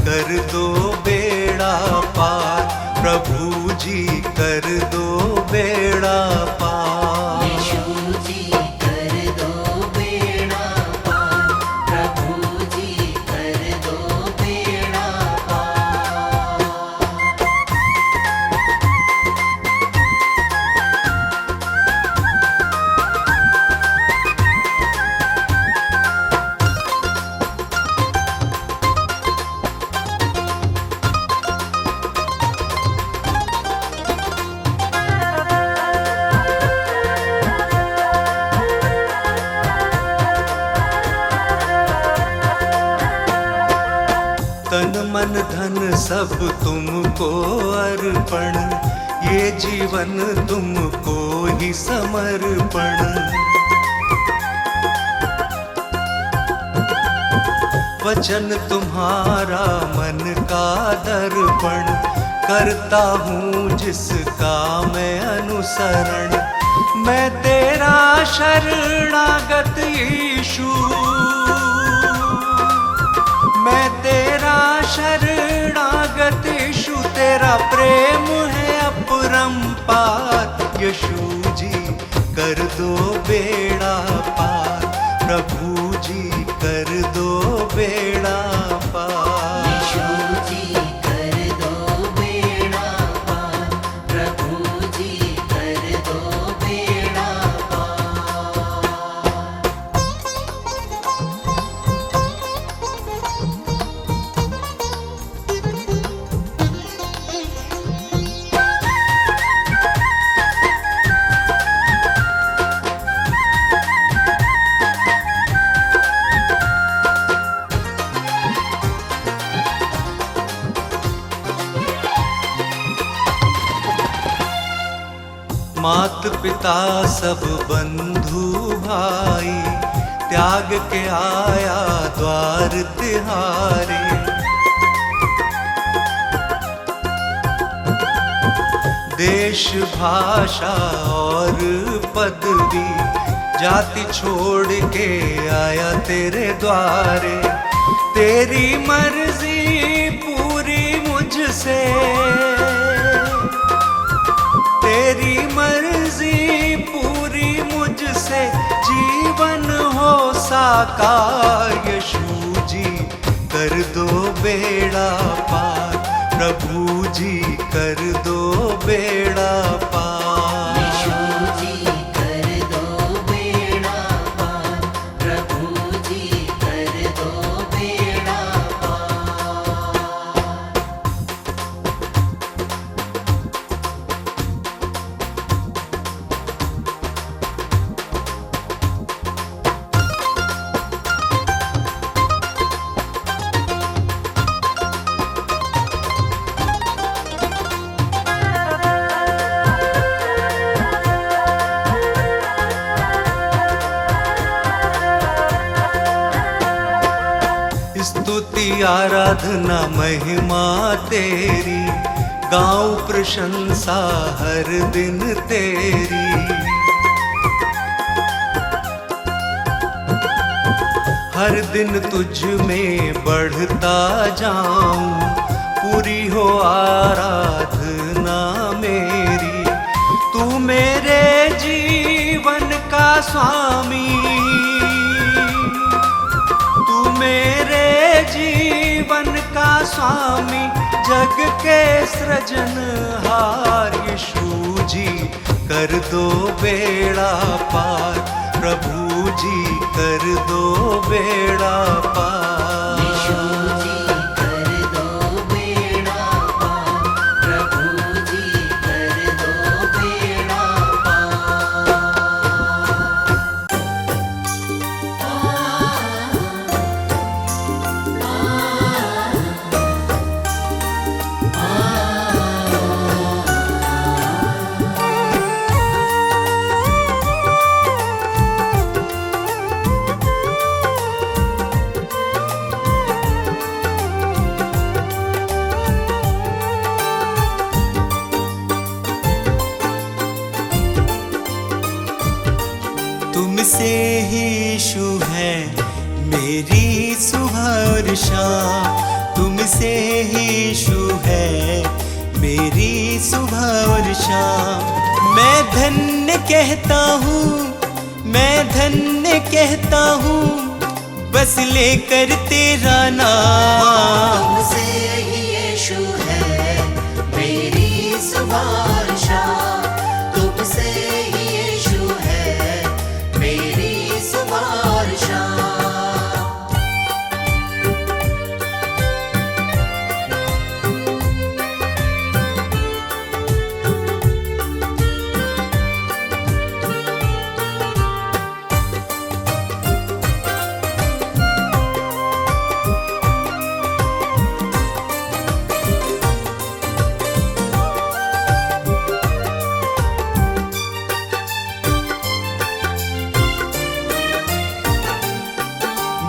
कर दो बेड़ा पार, प्रभु जी कर दो बेड़ा पार। यीशु जी कर दो बेड़ा पार, प्रभु जी कर दो बेड़ा पार। तन मन धन सब तुमको अर्पण, ये जीवन तुमको ही समर्पण। वचन तुम्हारा मन का दर्पण, करता हूँ जिसका मैं अनुसरण। मैं तेरा शरणागत यीशु, मैं तेरा शरणागत यीशु, तेरा प्रेम है अपरंपार। यीशु जी कर दो बेड़ा पार, प्रभु जी कर दो बेड़ा पार। यीशु जी कर दो बेड़ा पार, प्रभु जी कर दो बेड़ा पार। मात पिता सब बंधु भाई, त्याग के आया द्वार तिहारे। देश भाषा और पदवी, जाति छोड़ के आया तेरे द्वारे। तेरी मर्जी पूरी मुझसे, तेरी मर्जी पूरी मुझसे, जीवन हो साकार। यीशु जी कर दो बेड़ा पार, प्रभु जी कर दो बेड़ा पार। यीशु जी कर दो बेड़ा पार, प्रभु जी कर दो बेड़ा पार। स्तुति आराधना महिमा तेरी, गाऊं प्रशंसा हर दिन तेरी। हर दिन तुझ में बढ़ता जाऊं, पूरी हो आराधना मेरी। तू मेरे जीवन का स्वामी, तू मेरे जीवन का स्वामी, जग के सृजनहार। यीशु जी कर दो बेड़ा पार, प्रभु जी कर दो बेड़ा पार। यीशु जी कर दो बेड़ा पार, प्रभु जी कर दो बेड़ा तुमसे ही यीशु है मेरी सुबह और शाम, तुमसे ही यीशु है मेरी सुबह और शाम। मैं धन्य कहता हूँ, मैं धन्य कहता हूँ, बस लेकर तेरा नाम। तुमसे ही यीशु है मेरी सुबह और शाम, तुमसे ही यीशु है मेरी सुबह और शाम।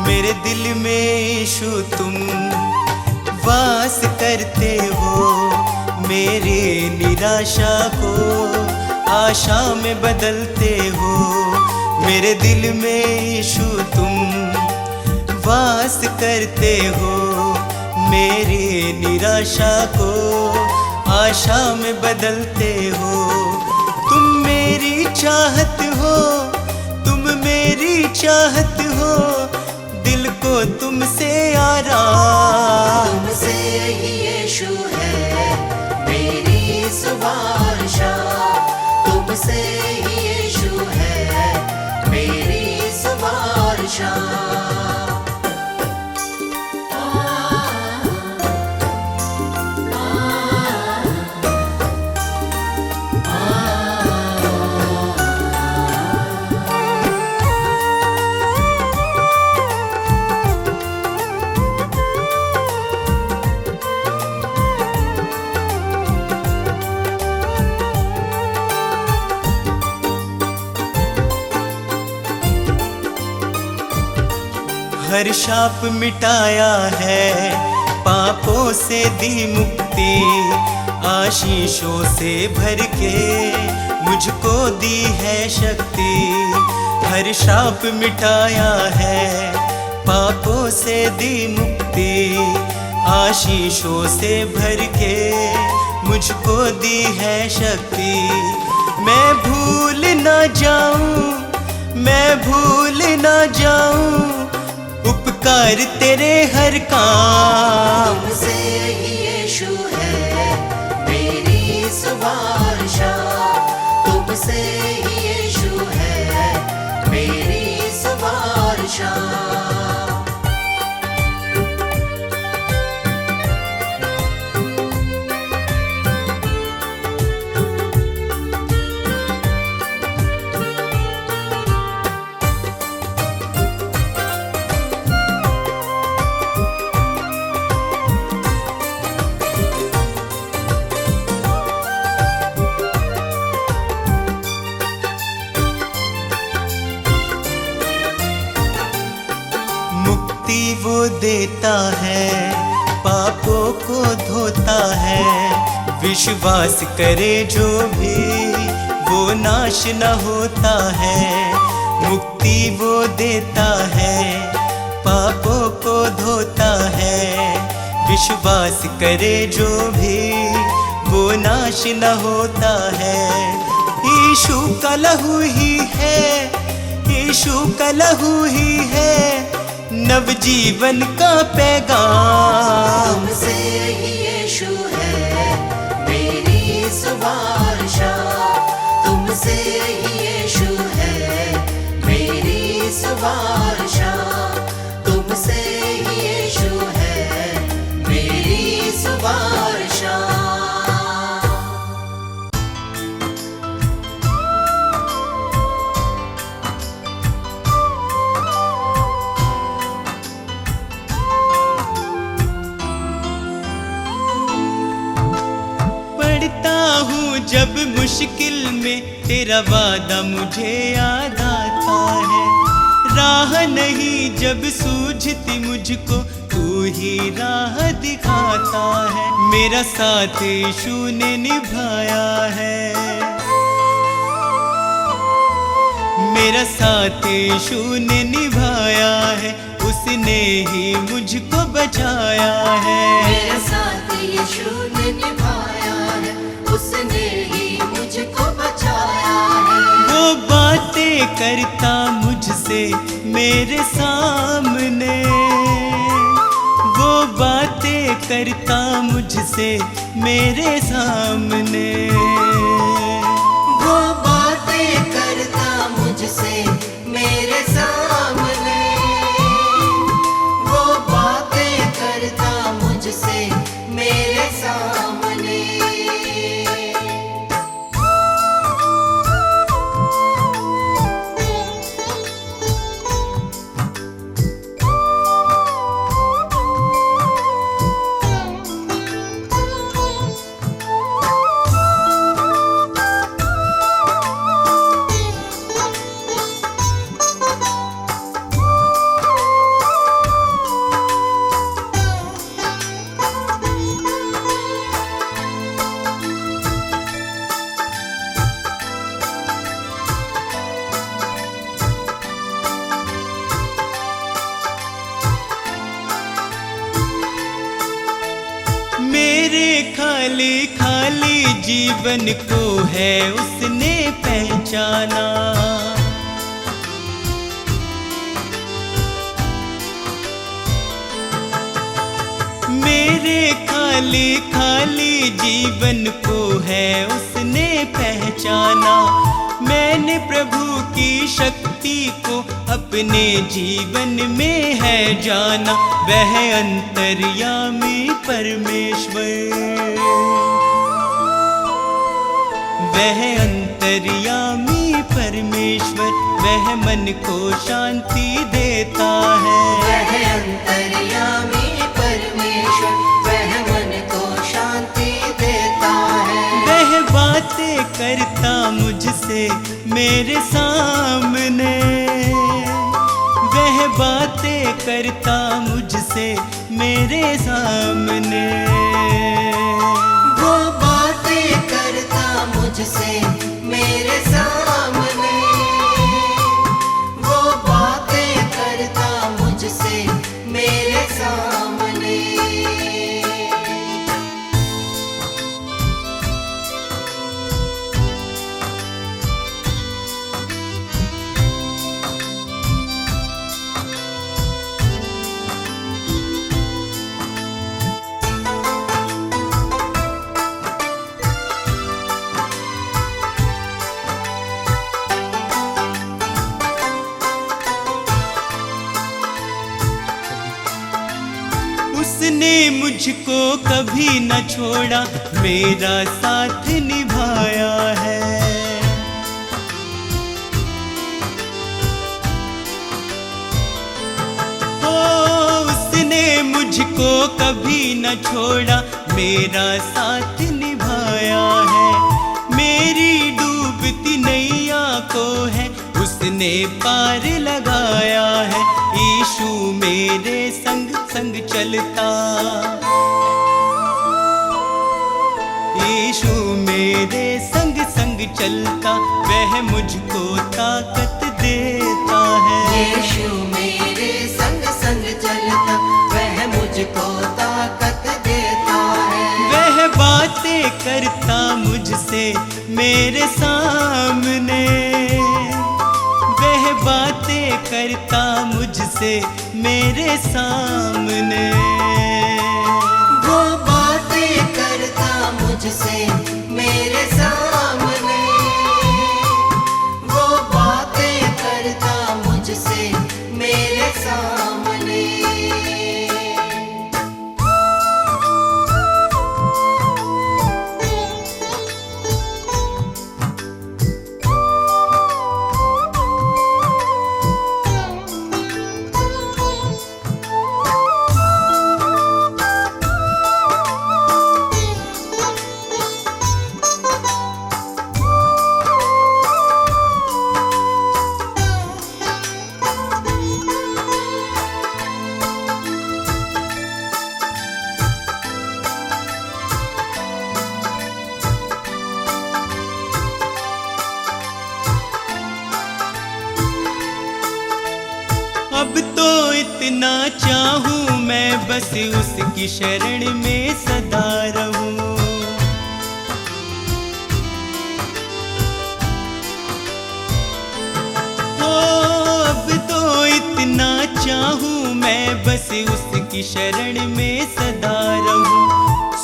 मेरे दिल में यीशु तुम वास करते हो, मेरे निराशा को आशा में बदलते हो। मेरे दिल में यीशु तुम वास करते हो, मेरे निराशा को आशा में बदलते हो। तुम मेरी चाहत हो, तुम मेरी चाहत हो, दिल को तुमसे आराम। तुमसे ही यीशु है मेरी सुबह और शाम, तुमसे ही यीशु है मेरी सुबह और शाम। हर शाप मिटाया है, पापों से दी मुक्ति, आशीषों से भर के मुझको दी है शक्ति। हर शाप मिटाया है, पापों से दी मुक्ति, आशीषों से भर के मुझको दी है शक्ति। मैं भूल ना जाऊं, मैं भूल ना जाऊं उपकार तेरे हर काम। तुमसे ही यीशु है मेरी सुबह और शाम, तुमसे ही यीशु है मेरी सुबह और शाम। वो देता है, पापों को धोता है, विश्वास करे जो भी वो नाश न होता है, मुक्ति वो देता है, पापों को धोता है। विश्वास करे जो भी वो नाश न होता है। यीशु का लहू ही है, यीशु का लहू ही है नवजीवन का पैगाम। तुमसे ही यीशु है मेरी सुबह शाम, तुमसे ही यीशु है मेरी सुबह शाम, तुमसे ही यीशु है मेरी सुबह शाम। जब मुश्किल में तेरा वादा मुझे याद आता है, राह नहीं जब सूझती मुझको तू ही राह दिखाता है। मेरा साथ यीशु ने निभाया है, मेरा साथ यीशु ने निभाया है, उसने ही मुझको बचाया है। मेरा साथ यीशु ने निभाया है, उसने ही मुझको बचाया है। वो बातें करता मुझसे मेरे सामने, वो बातें करता मुझसे मेरे सामने, वो बातें करता मुझसे मेरे सामने, वो बातें करता मुझसे मेरे सामने। मेरे खाली खाली जीवन को है उसने पहचाना, मेरे खाली खाली जीवन को है उसने पहचाना। मैंने प्रभु की शक्ति को अपने जीवन में है जाना। वह अंतर्यामी परमेश्वर, वह अंतर्यामी परमेश्वर, वह मन को शांति देता है। वह अंतर्यामी परमेश्वर, वह मन को शांति देता है। वह बातें करता मुझसे मेरे सामने, वह बातें करता मुझसे मेरे सामने, वो बातें करता मुझसे मेरे सामने, वो बातें करता मुझसे मेरे सामने। उसने मुझको कभी न छोड़ा, मेरा साथ निभाया है। ओ उसने मुझको कभी न छोड़ा, मेरा साथ निभाया है। मेरी डूबती नैया को है उसने पार लगाया है। यीशु मेरे संग संग चलता, यीशु मेरे संग संग चलता, वह मुझको ताकत देता है। यीशु मेरे संग संग चलता, वह मुझको ताकत देता है। वह बातें करता मुझसे मेरे सामने, वह बातें करता मुझसे मेरे सामने। वो बातें करता मुझसे मेरे सामने, वो बातें करता मुझसे मेरे सामने। अब तो इतना चाहूं मैं, बस उसकी शरण में सदा रहूं। हो अब तो इतना चाहूं मैं, बस उसकी शरण में सदा रहूं।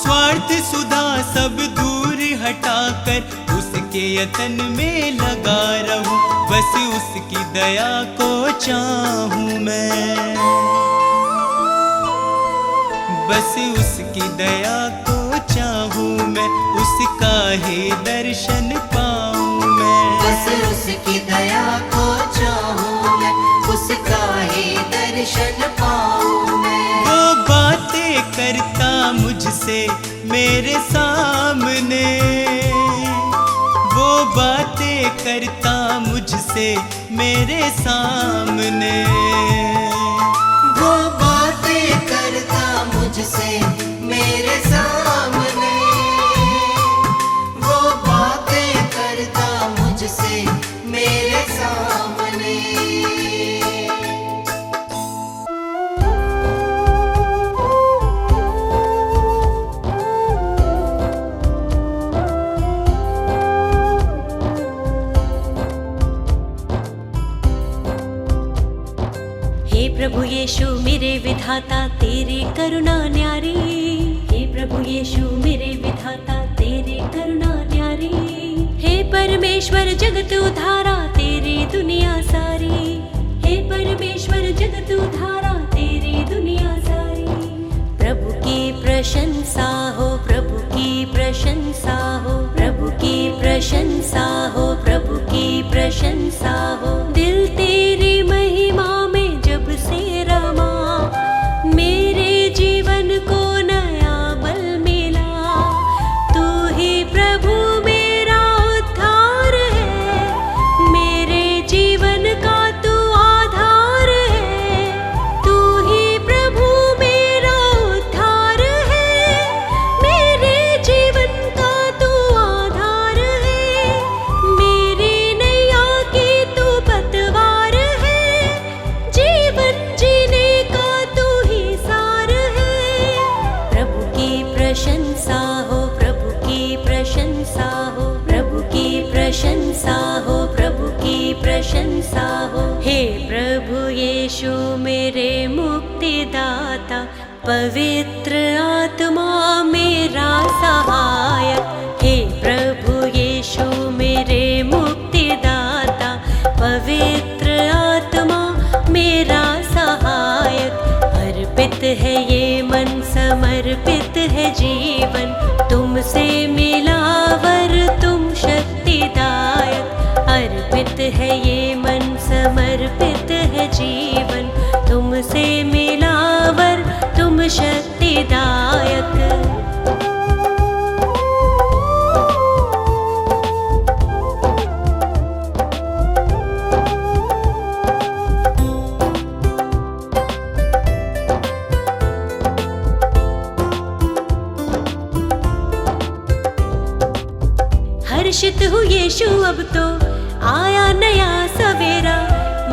स्वार्थ सुधा सब दूर हटाकर उसके यतन में लगा रहूं। बस उसकी दया को चाहूं मैं, बस उसकी दया को चाहूं मैं, उसका ही दर्शन पाऊं मैं। बस उसकी दया को चाहूं मैं, उसका ही दर्शन पाऊं मैं। वो बातें करता मुझसे मेरे सामने, वो बातें करता मुझसे मेरे सामने। वो बातें करता मुझसे मेरे सामने, वो बातें करता मुझसे मेरे सामने। प्रभु यीशु मेरे विधाता तेरी करुणा न्यारी। हे प्रभु यीशु मेरे विधाता तेरी करुणा न्यारी। हे परमेश्वर जगत उधारा तेरी दुनिया सारी। हे परमेश्वर जगत उधारा तेरी दुनिया सारी। प्रभु की प्रशंसा हो, प्रभु की प्रशंसा हो, प्रभु की प्रशंसा हो, प्रभु की प्रशंसा हो। दिल तेरी महिमा में जब से रमा, मेरे जीवन को नया बल मिला। तू ही प्रभु मेरा उद्धार है, मेरे जीवन का तू आधार है। तू ही प्रभु मेरा उद्धार है, मेरे जीवन का तू आधार है। मेरी नैया की तू पतवार है, जीवन जीने का तू ही सार है। प्रभु की प्रशंसा हो, प्रभु की प्रशंसा हो, प्रभु की प्रशंसा हो, प्रभु की प्रशंसा हो। हे प्रभु यीशु मेरे मुक्तिदाता, पवित्र आत्मा मेरा सहायक। हे प्रभु यीशु मेरे मुक्तिदाता, पवित्र आत्मा मेरा सहायक। अर्पित है ये मन, समर्पित है जीवन, तुमसे मिला वर तुम शक्तिदायक। अर्पित है ये मन, समर्पित है जीवन, तुमसे मिला वर तुम शक्तिदायक। हर्षित हूँ यीशु, अब तो आया नया सवेरा,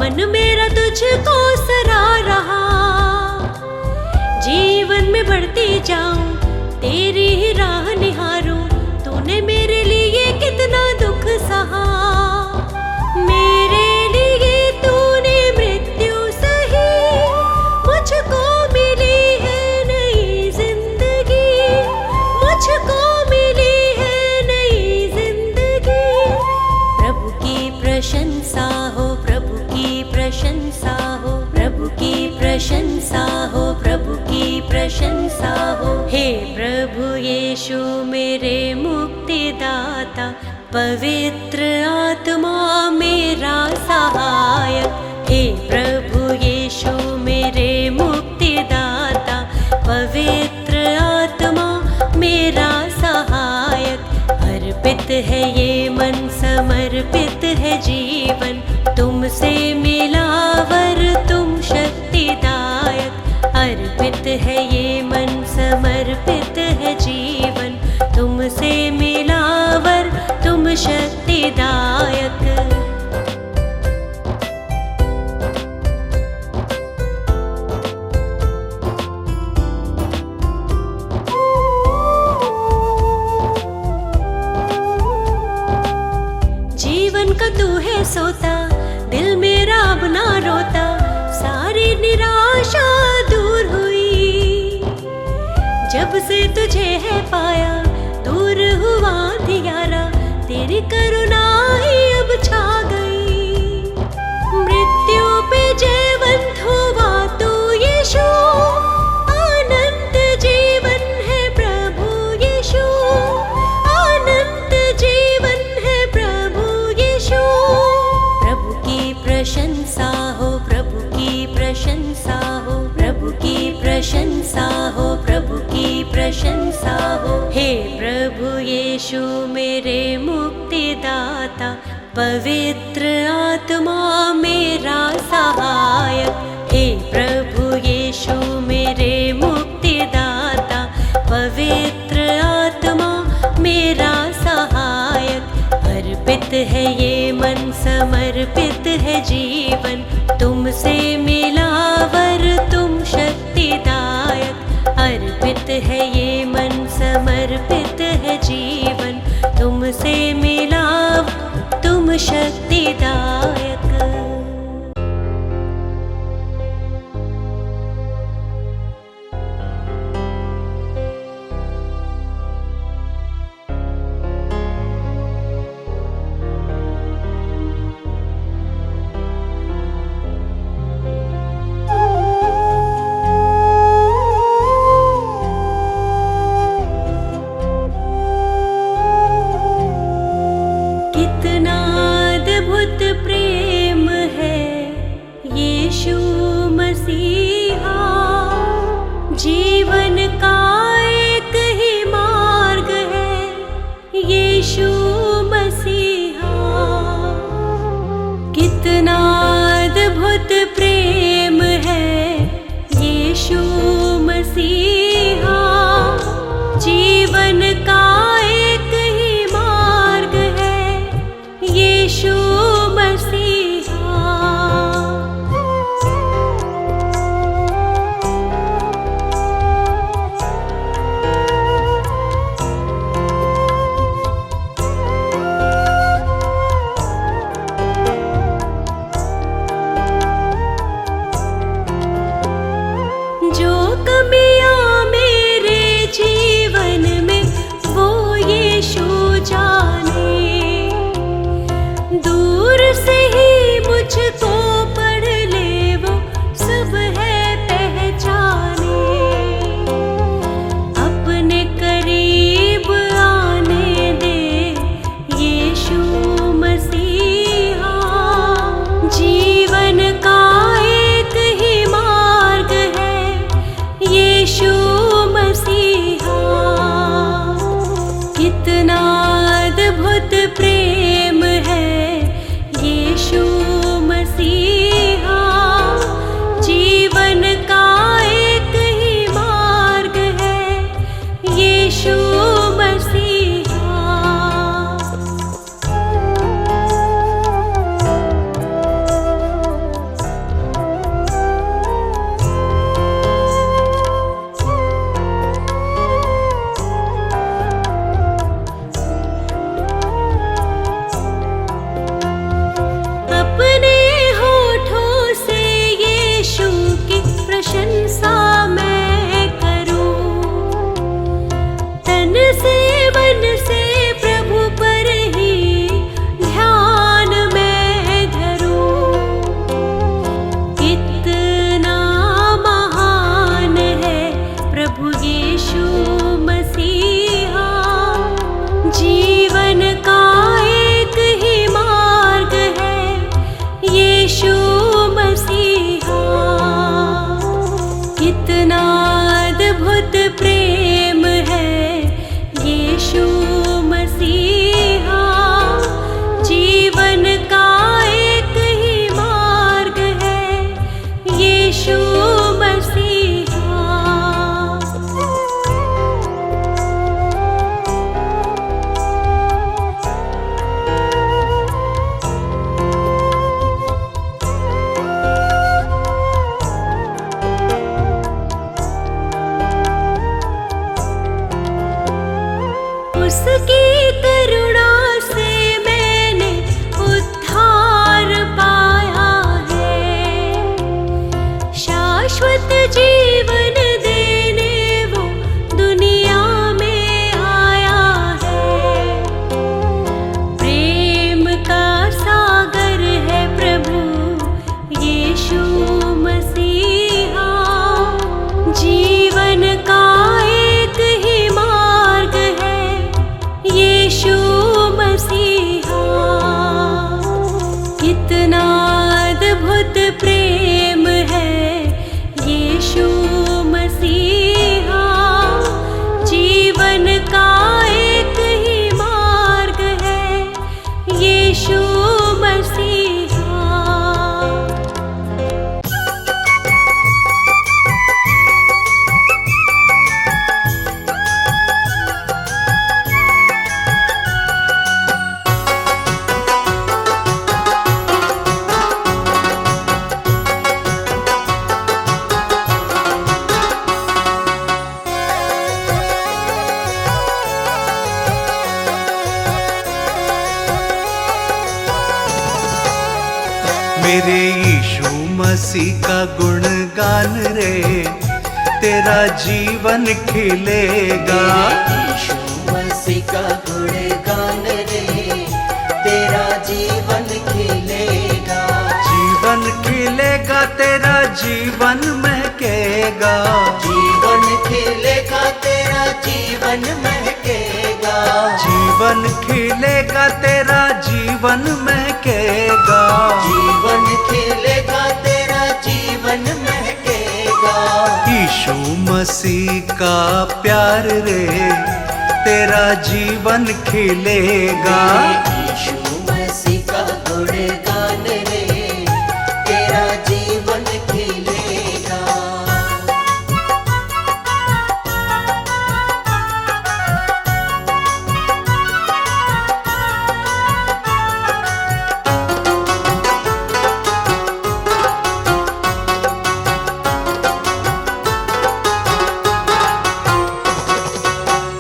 मन मेरा तुझको सरा रहा। जीवन में बढ़ती जाऊं, तेरी ही राह निहारूं, तूने मेरे लिए कितना दुख सहा। मेरे लिए तूने मृत्यु सही, मुझको मिली है नई जिंदगी, मुझको मिली है नई जिंदगी। प्रभु की प्रशंसा हो, प्रभु की प्रशंसा हो, प्रभु की प्रशंसा हो, प्रभु की प्रशंसा हो। हे प्रभु यीशु मेरे मुक्तिदाता, पवित्र आत्मा मेरा सहायक। हे प्रभु यीशु मेरे मुक्तिदाता, पवित्र आत्मा मेरा सहायक। अर्पित है ये मन, समर्पित है जीवन, तुमसे मिला वर तुम शक्तिदायक। अर्पित है ये मन, समर्पित है जीवन, तुमसे मिला वर तुम शक्तिदायक। जीवन का तू है सोता, दिल मेरा अब ना रोता, सारी निराशा दूर हुई। जब से तुझे है पाया, दूर हुआ अंधियारा, तेरी करुणा ही अब छा गई। मृत्यु पे जयवंत हुआ तू यीशु, अनंत जीवन है प्रभु यीशु, अनंत जीवन है प्रभु यीशु। प्रभु की प्रशंसा हो, प्रभु की प्रशंसा हो, प्रभु की प्रशंसा हो, प्रभु की प्रशंसा हो। हे प्रभु यीशु मेरे मुक्तिदाता, पवित्र आत्मा मेरा सहायक। हे प्रभु यीशु मेरे मुक्तिदाता, पवित्र आत्मा मेरा सहायक। अर्पित है ये मन, समर्पित है जीवन, तुमसे मिला वर तुम शक्तिदायक। अर्पित है ये मन, समर्पित है जीवन, तुमसे मिला तुम शक्तिदायक। कितना अद्भुत प्रेम मेरे यीशु मसीह का गुणगान रे, तेरा जीवन खिलेगा। यीशु मसीह का गुणगान रे, तेरा जीवन खिलेगा। जीवन खिलेगा, तेरा जीवन महकेगा। जीवन खिलेगा, तेरा जीवन महकेगा। जीवन खिलेगा, तेरा जीवन महकेगा। जीवन खिलेगा, तेरा जीवन महकेगा। यीशु मसीह का प्यार रे, तेरा जीवन खिलेगा। यीशु मसीह का गुणगान रे, तेरा जीवन खिलेगा।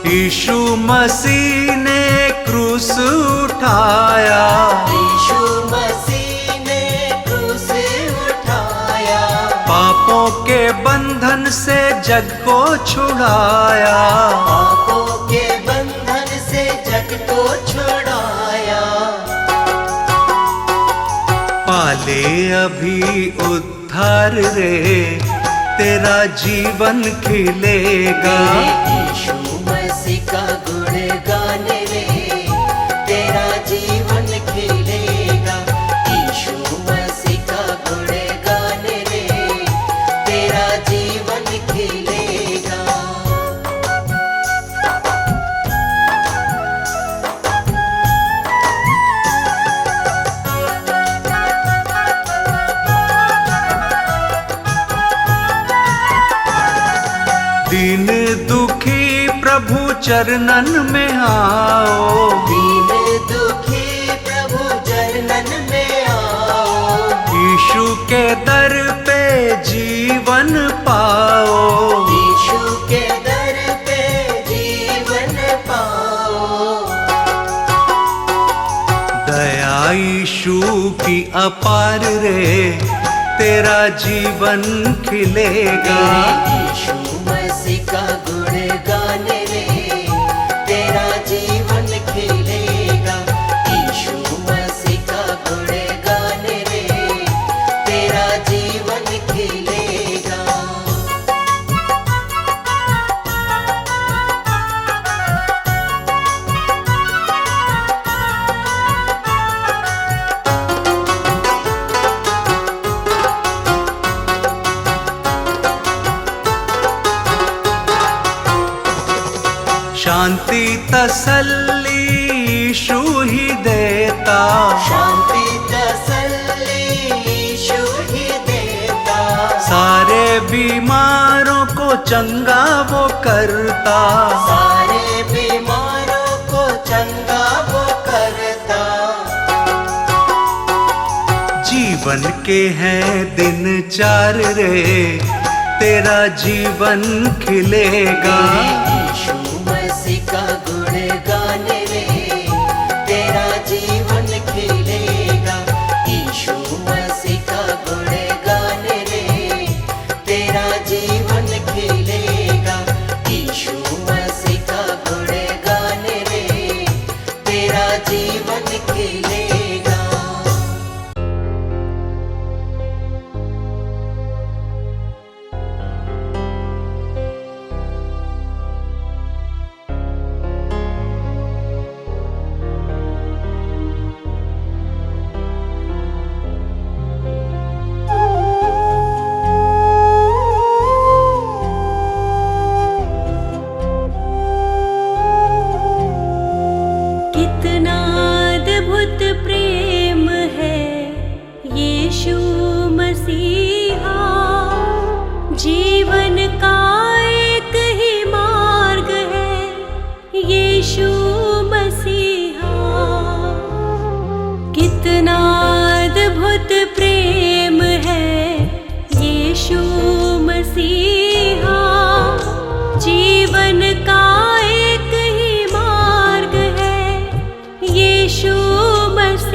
यीशु मसीह ने क्रूस उठाया। यीशु मसीह ने क्रूस उठाया। पापों के बंधन से जग को छुड़ाया। पापों के बंधन से जग को छुड़ाया। पाले अभी उद्धार रे, तेरा जीवन खिलेगा। यीशु मसीह का गुणगान रे, तेरा जीवन खिलेगा। यीशु मसीह का गुणगान रे, तेरा जीवन खिलेगा। दीन दुखी प्रभु चरणन में आओ। दीन दुखी प्रभु चरणन में आओ। यीशु के दर पे जीवन पाओ। यीशु के दर पे जीवन पाओ। दया यीशु की अपार रे, तेरा जीवन खिलेगा। यीशु मसीह का गुणगान रे, तेरा जीवन खिलेगा। यीशु मसीह का गुणगान रे, तेरा जीवन खिलेगा। शांति तसल्ली यीशु ही देता। शांति तसल्ली यीशु ही देता। सारे बीमारों को चंगा वो करता। सारे बीमारों को चंगा वो करता। जीवन के हैं दिन चार रे, तेरा जीवन खिलेगा। यीशु मसीह का गुणगान रे, तेरा जीवन खिलेगा। यीशु मसीह का गुणगान रे, तेरा जीवन खिलेगा। यीशु मसीह का गुणगान रे, तेरा जीवन खिलेगा। कितना अद्भुत प्रेम है यीशु मसीहा, जीवन का एक ही मार्ग है यीशु मसीहा। कितना अद्भुत प्रेम है यीशु मसीहा, जीवन का एक ही मार्ग है यीशु मसीहा।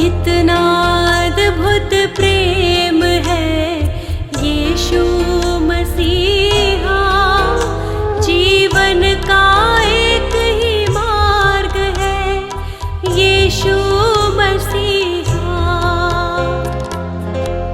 कितना अद्भुत प्रेम है यीशु मसीहा, जीवन का